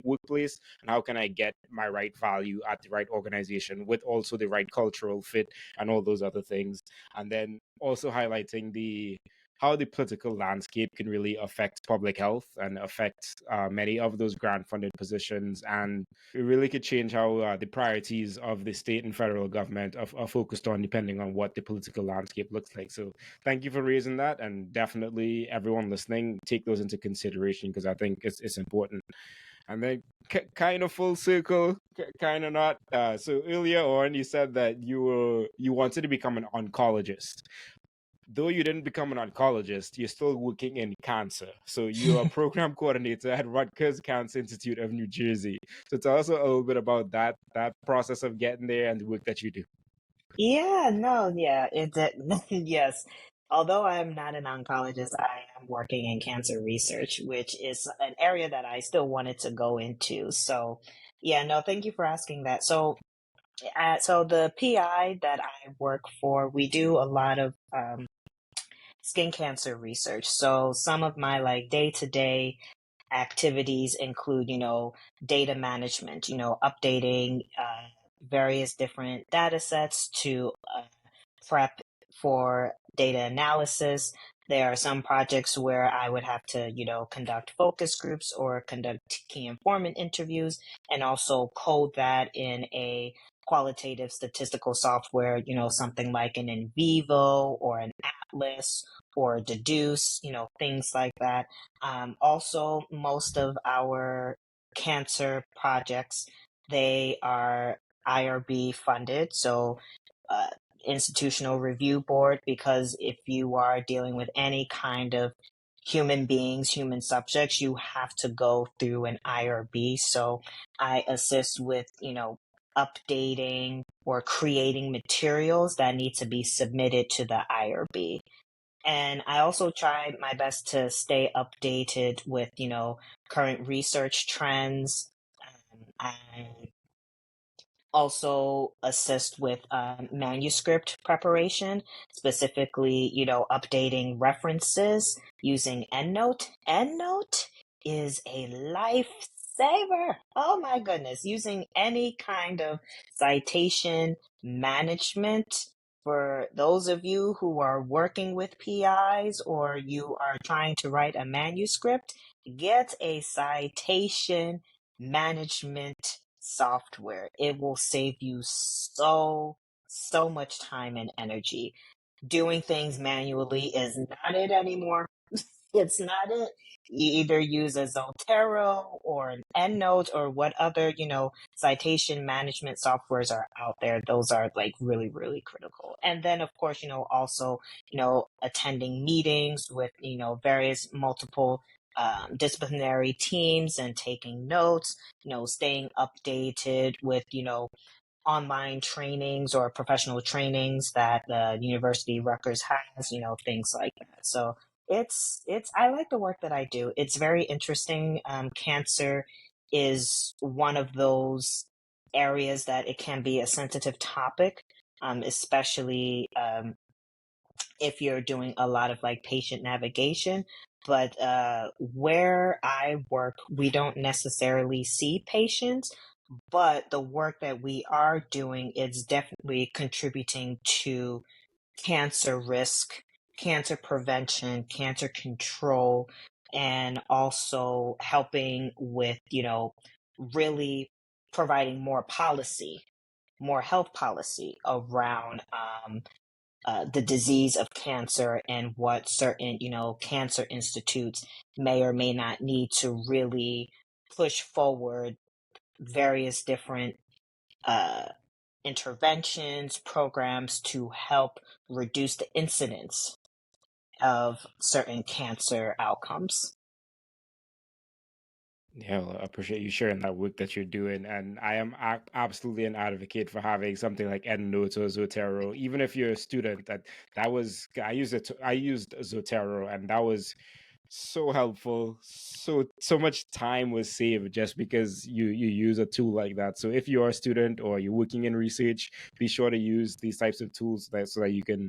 workplace, and how can I get my right value at the right organization with also the right cultural fit and all those other things. And then also highlighting the how the political landscape can really affect public health and affect many of those grant funded positions. And it really could change how the priorities of the state and federal government are focused on, depending on what the political landscape looks like. So thank you for raising that. And definitely everyone listening, take those into consideration, because I think it's important. And then kind of full circle, kind of not. So earlier on, you said that you wanted to become an oncologist. Though you didn't become an oncologist, you're still working in cancer. So you're a program coordinator at Rutgers Cancer Institute of New Jersey. So tell us a little bit about that process of getting there and the work that you do. Yeah, no, yeah, yes. Although I'm not an oncologist, I am working in cancer research, which is an area that I still wanted to go into. So, yeah, no, thank you for asking that. So, so the PI that I work for, we do a lot of skin cancer research. So some of my like day-to-day activities include, data management, updating various different data sets to prep for data analysis. There are some projects where I would have to, conduct focus groups or conduct key informant interviews and also code that in a qualitative statistical software, something like an in vivo or an atlas or deduce, things like that. Also, most of our cancer projects, they are IRB funded. So, uh, institutional review board, because if you are dealing with any kind of human beings, human subjects, you have to go through an IRB. So I assist with, updating or creating materials that need to be submitted to the IRB. And I also try my best to stay updated with, current research trends. I also assist with manuscript preparation, specifically, updating references using EndNote. EndNote is a lifesaver. Oh my goodness. Using any kind of citation management for those of you who are working with PIs or you are trying to write a manuscript, get a citation management software. It will save you so much time and energy. Doing things manually is not it anymore. It's not it. You either use a Zotero or an EndNote or what other, citation management softwares are out there. Those are like really, really critical. And then of course, also, attending meetings with, various multiple disciplinary teams and taking notes, staying updated with, online trainings or professional trainings that the University Rutgers has, things like that. So I like the work that I do. It's very interesting. Cancer is one of those areas that it can be a sensitive topic, especially if you're doing a lot of like patient navigation. But where I work, we don't necessarily see patients, but the work that we are doing is definitely contributing to cancer risk, cancer prevention, cancer control, and also helping with, really providing more policy, more health policy around the disease of cancer and what certain, cancer institutes may or may not need to really push forward various different uh, interventions, programs to help reduce the incidence of certain cancer outcomes. Yeah, well, I appreciate you sharing that work that you're doing, and I am absolutely an advocate for having something like EndNote or Zotero. Even if you're a student, that was I used Zotero, and that was so helpful. So much time was saved just because you use a tool like that. So if you're a student or you're working in research, be sure to use these types of tools so that you can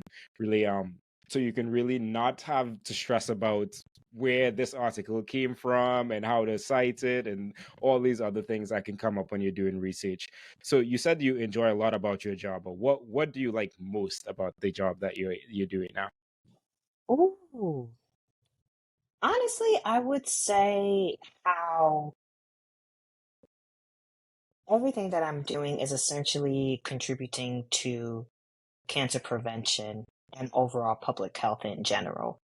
really not have to stress about where this article came from and how to cite it and all these other things that can come up when you're doing research. So you said you enjoy a lot about your job, but what do you like most about the job that you're doing now? Ooh, Ooh. Honestly, I would say how everything that I'm doing is essentially contributing to cancer prevention and overall public health in general.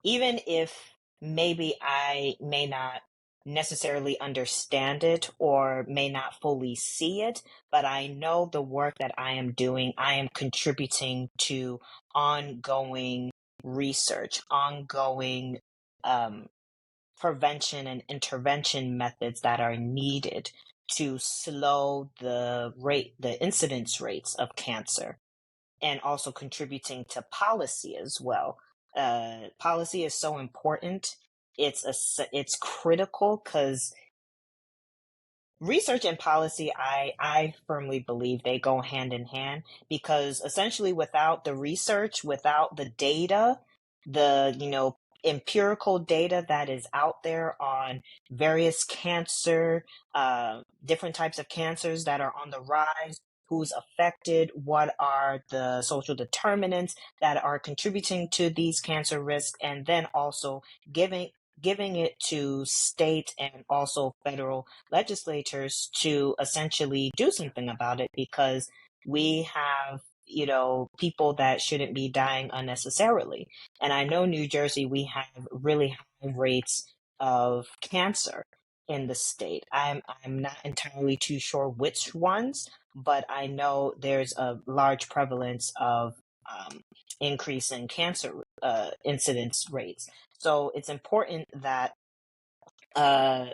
Even if maybe I may not necessarily understand it or may not fully see it, but I know the work that I am doing, I am contributing to ongoing research, ongoing um, prevention and intervention methods that are needed to slow the incidence rates of cancer, and also contributing to policy as well. Policy is so important. It's critical because research and policy, I firmly believe they go hand in hand, because essentially without the research, without the data, the, empirical data that is out there on various different types of cancers that are on the rise, who's affected, what are the social determinants that are contributing to these cancer risks, and then also giving it to state and also federal legislators to essentially do something about it, because we have, people that shouldn't be dying unnecessarily. And I know New Jersey, we have really high rates of cancer in the state. I'm not entirely too sure which ones, but I know there's a large prevalence of increase in cancer incidence rates. So it's important that uh,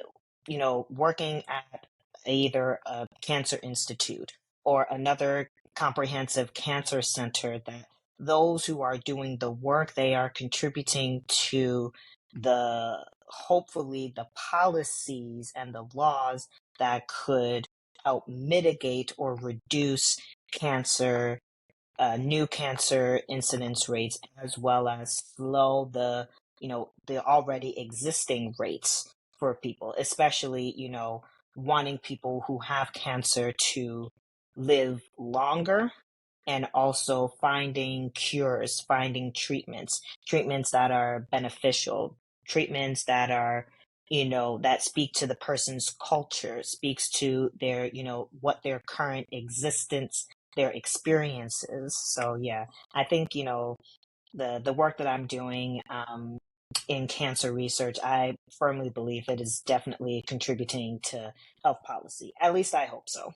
working at either a cancer institute or another comprehensive cancer center, that those who are doing the work, they are contributing to hopefully the policies and the laws that could help mitigate or reduce cancer new cancer incidence rates, as well as slow the already existing rates for people, especially, wanting people who have cancer to live longer, and also finding cures, finding treatments that are beneficial, treatments that are, that speak to the person's culture, speaks to their, what their current existence, their experiences. So yeah, I think, the work that I'm doing in cancer research, I firmly believe it is definitely contributing to health policy. At least I hope so.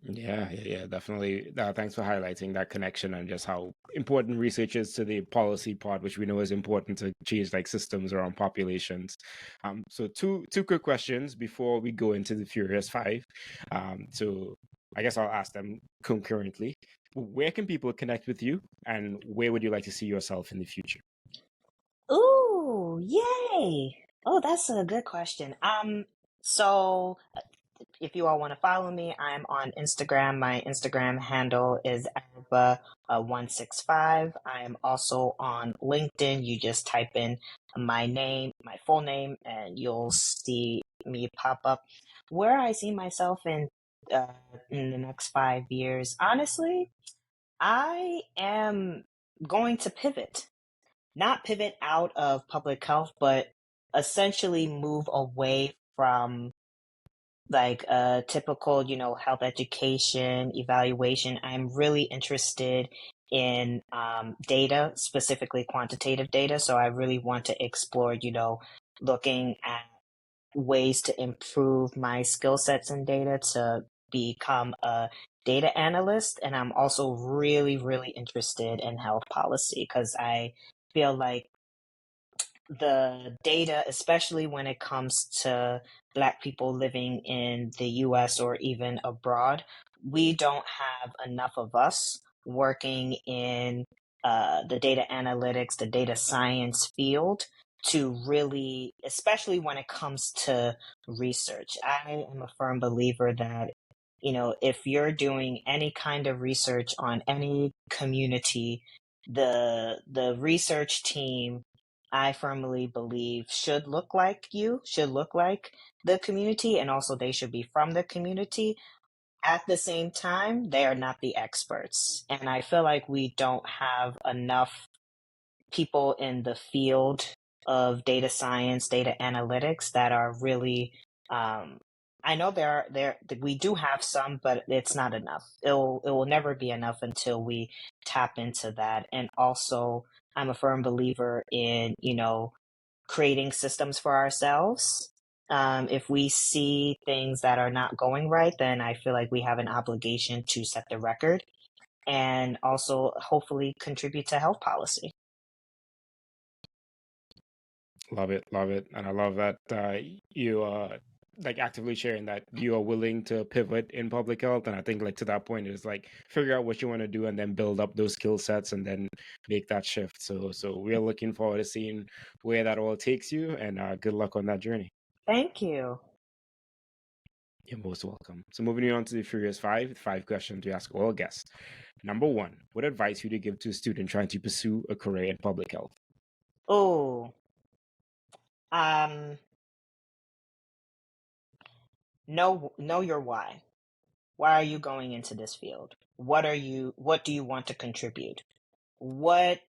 Yeah, definitely. Thanks for highlighting that connection and just how important research is to the policy part, which we know is important to change like systems around populations. So two quick questions before we go into the Furious Five. So I guess I'll ask them concurrently. Where can people connect with you, and where would you like to see yourself in the future? Ooh, yay! Oh, that's a good question. So if you all want to follow me, I'm on Instagram. My Instagram handle is Araba165. I am also on LinkedIn. You just type in my name, my full name, and you'll see me pop up. Where I see myself in the next 5 years, honestly, I am going to pivot. Not pivot out of public health, but essentially move away from like a typical, health education evaluation. I'm really interested in data, specifically quantitative data. So I really want to explore, looking at ways to improve my skill sets in data to become a data analyst. And I'm also really, really interested in health policy, because I feel like the data, especially when it comes to Black people living in the US or even abroad, we don't have enough of us working in the data analytics, the data science field to really, especially when it comes to research. I am a firm believer that, if you're doing any kind of research on any community, the research team, I firmly believe, should look like should look like the community, and also they should be from the community. At the same time, they are not the experts. And I feel like we don't have enough people in the field of data science, data analytics that are really, I know we do have some, but it's not enough. It will never be enough until we tap into that. And also, I'm a firm believer in, creating systems for ourselves. If we see things that are not going right, then I feel like we have an obligation to set the record and also hopefully contribute to health policy. Love it, and I love that you are like actively sharing that you are willing to pivot in public health. And I think like to that point is like figure out what you want to do and then build up those skill sets and then make that shift. So we're looking forward to seeing where that all takes you, and good luck on that journey. Thank you. You're most welcome. So moving on to the Furious five questions we ask all guests. Number one, what advice would you give to a student trying to pursue a career in public health? Oh, know your why. Why are you going into this field? What do you want to contribute? What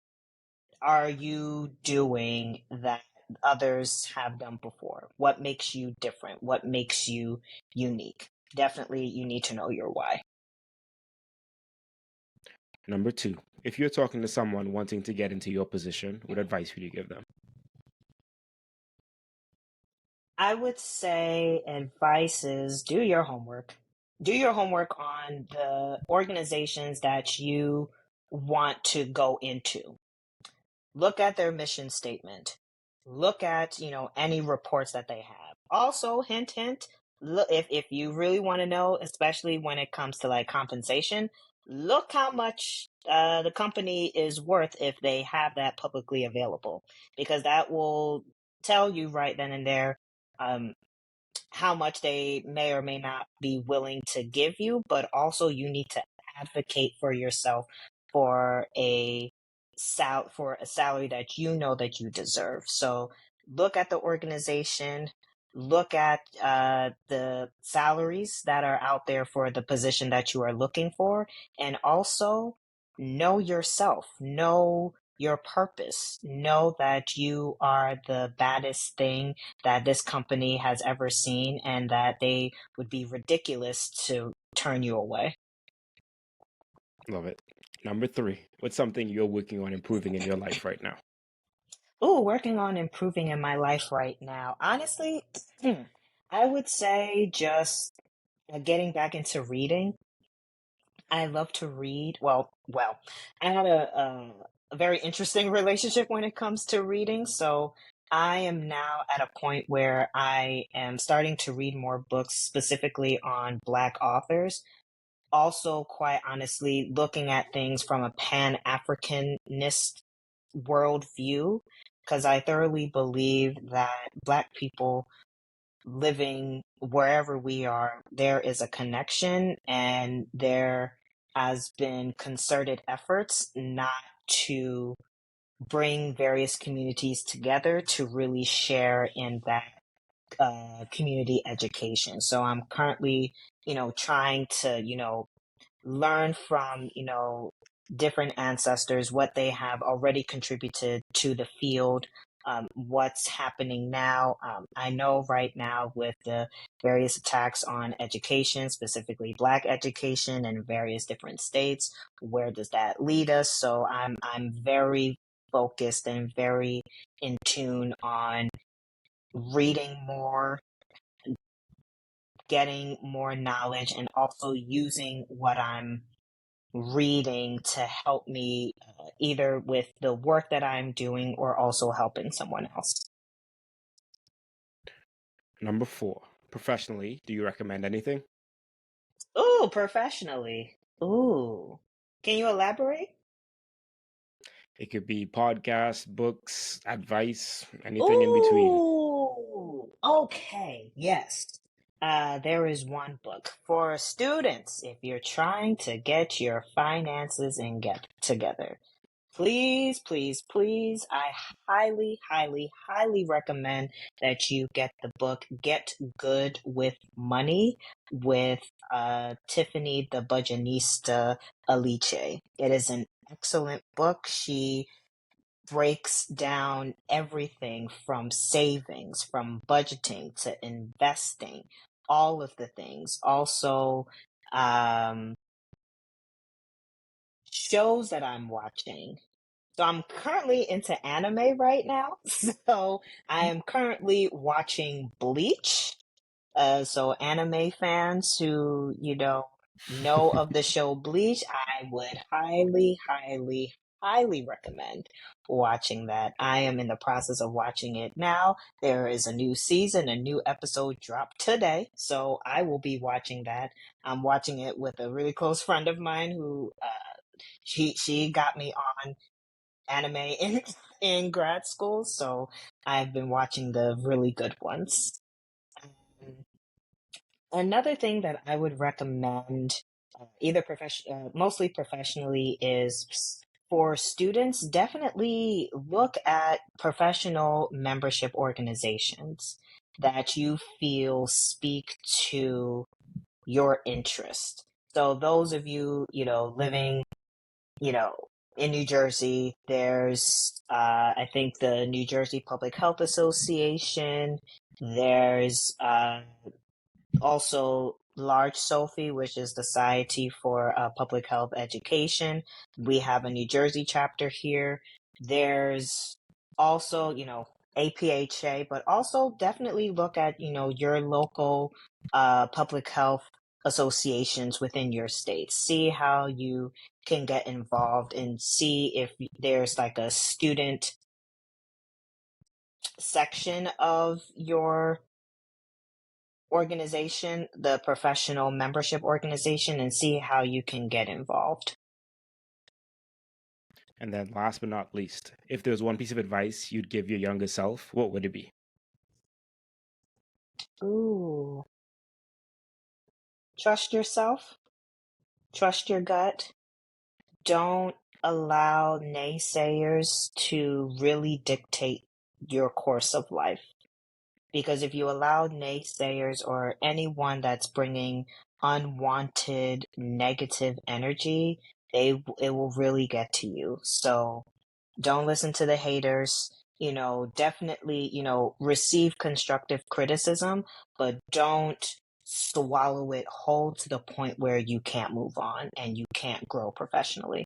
are you doing that others have done before? What makes you different? What makes you unique? Definitely, you need to know your why. Number two, if you're talking to someone wanting to get into your position, what advice would you give them? I would say advice is do your homework. Do your homework on the organizations that you want to go into. Look at their mission statement. Look at, any reports that they have. Also, hint, hint, look, if you really want to know, especially when it comes to like compensation, look how much the company is worth if they have that publicly available, because that will tell you right then and there how much they may or may not be willing to give you, but also you need to advocate for yourself for a salary that you know that you deserve. So look at the organization, look at the salaries that are out there for the position that you are looking for, and also know yourself, know your purpose, know that you are the baddest thing that this company has ever seen and that they would be ridiculous to turn you away. Love it. Number three, what's something you're working on improving in your life right now? Oh, working on improving in my life right now. Honestly, I would say just getting back into reading. I love to read. Well, I had a very interesting relationship when it comes to reading. So I am now at a point where I am starting to read more books specifically on Black authors. Also, quite honestly, looking at things from a Pan-Africanist worldview, because I thoroughly believe that Black people living wherever we are, there is a connection and there has been concerted efforts not to bring various communities together to really share in that community education. So I'm currently, trying to, learn from, different ancestors, what they have already contributed to the field, what's happening now. I know right now with the various attacks on education, specifically Black education in various different states, where does that lead us? So I'm very focused and very in tune on reading more, getting more knowledge, and also using what I'm reading to help me either with the work that I'm doing or also helping someone else. Number four, professionally, do you recommend anything? Ooh, professionally. Ooh. Can you elaborate? It could be podcasts, books, advice, anything in between. Ooh, okay, yes. There is one book for students if you're trying to get your finances and get together. Please, please, please, I highly, highly, highly recommend that you get the book Get Good with Money with Tiffany the Budgetnista Aliche. It is an excellent book. She breaks down everything from savings, from budgeting to investing, all of the things. Also, um, shows that I'm watching. So I'm currently into anime right now. So I am currently watching Bleach. So anime fans who, know of the show Bleach, I would highly, highly, highly recommend watching that. I am in the process of watching it now. There is a new season, a new episode dropped today. So I will be watching that. I'm watching it with a really close friend of mine who, she got me on anime in grad school. So I've been watching the really good ones. Um, Another thing that I would recommend, mostly professionally, is for students, definitely look at professional membership organizations that you feel speak to your interest. So those of you, living, you know, in New Jersey, there's, I think, the New Jersey Public Health Association. There's also Large Sophie, which is the Society for Public Health Education. We have a New Jersey chapter here. There's also, APHA, but also definitely look at, your local public health associations within your state. See how you can get involved and see if there's like a student section of your organization, the professional membership organization, and see how you can get involved. And then last but not least, if there's one piece of advice you'd give your younger self, what would it be? Ooh. Trust yourself, trust your gut. Don't allow naysayers to really dictate your course of life. Because if you allow naysayers or anyone that's bringing unwanted negative energy, it will really get to you. So don't listen to the haters. Definitely, receive constructive criticism, but don't swallow it whole to the point where you can't move on and you can't grow professionally.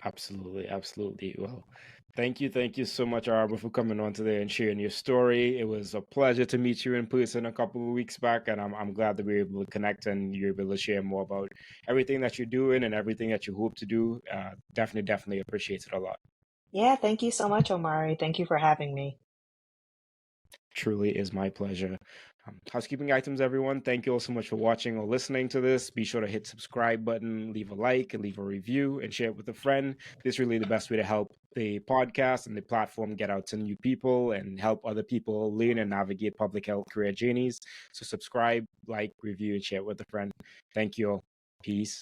Absolutely, absolutely. Well, thank you so much, Araba, for coming on today and sharing your story. It was a pleasure to meet you in person a couple of weeks back, and I'm glad that we were able to connect and you're able to share more about everything that you're doing and everything that you hope to do. Definitely appreciate it a lot. Yeah, thank you so much, Omari. Thank you for having me. Truly is my pleasure. Housekeeping items, everyone. Thank you all so much for watching or listening to this. Be sure to hit subscribe button, leave a like, and leave a review, and share it with a friend. This is really the best way to help the podcast and the platform get out to new people and help other people learn and navigate public health career journeys. So subscribe, like, review, and share it with a friend. Thank you all. Peace.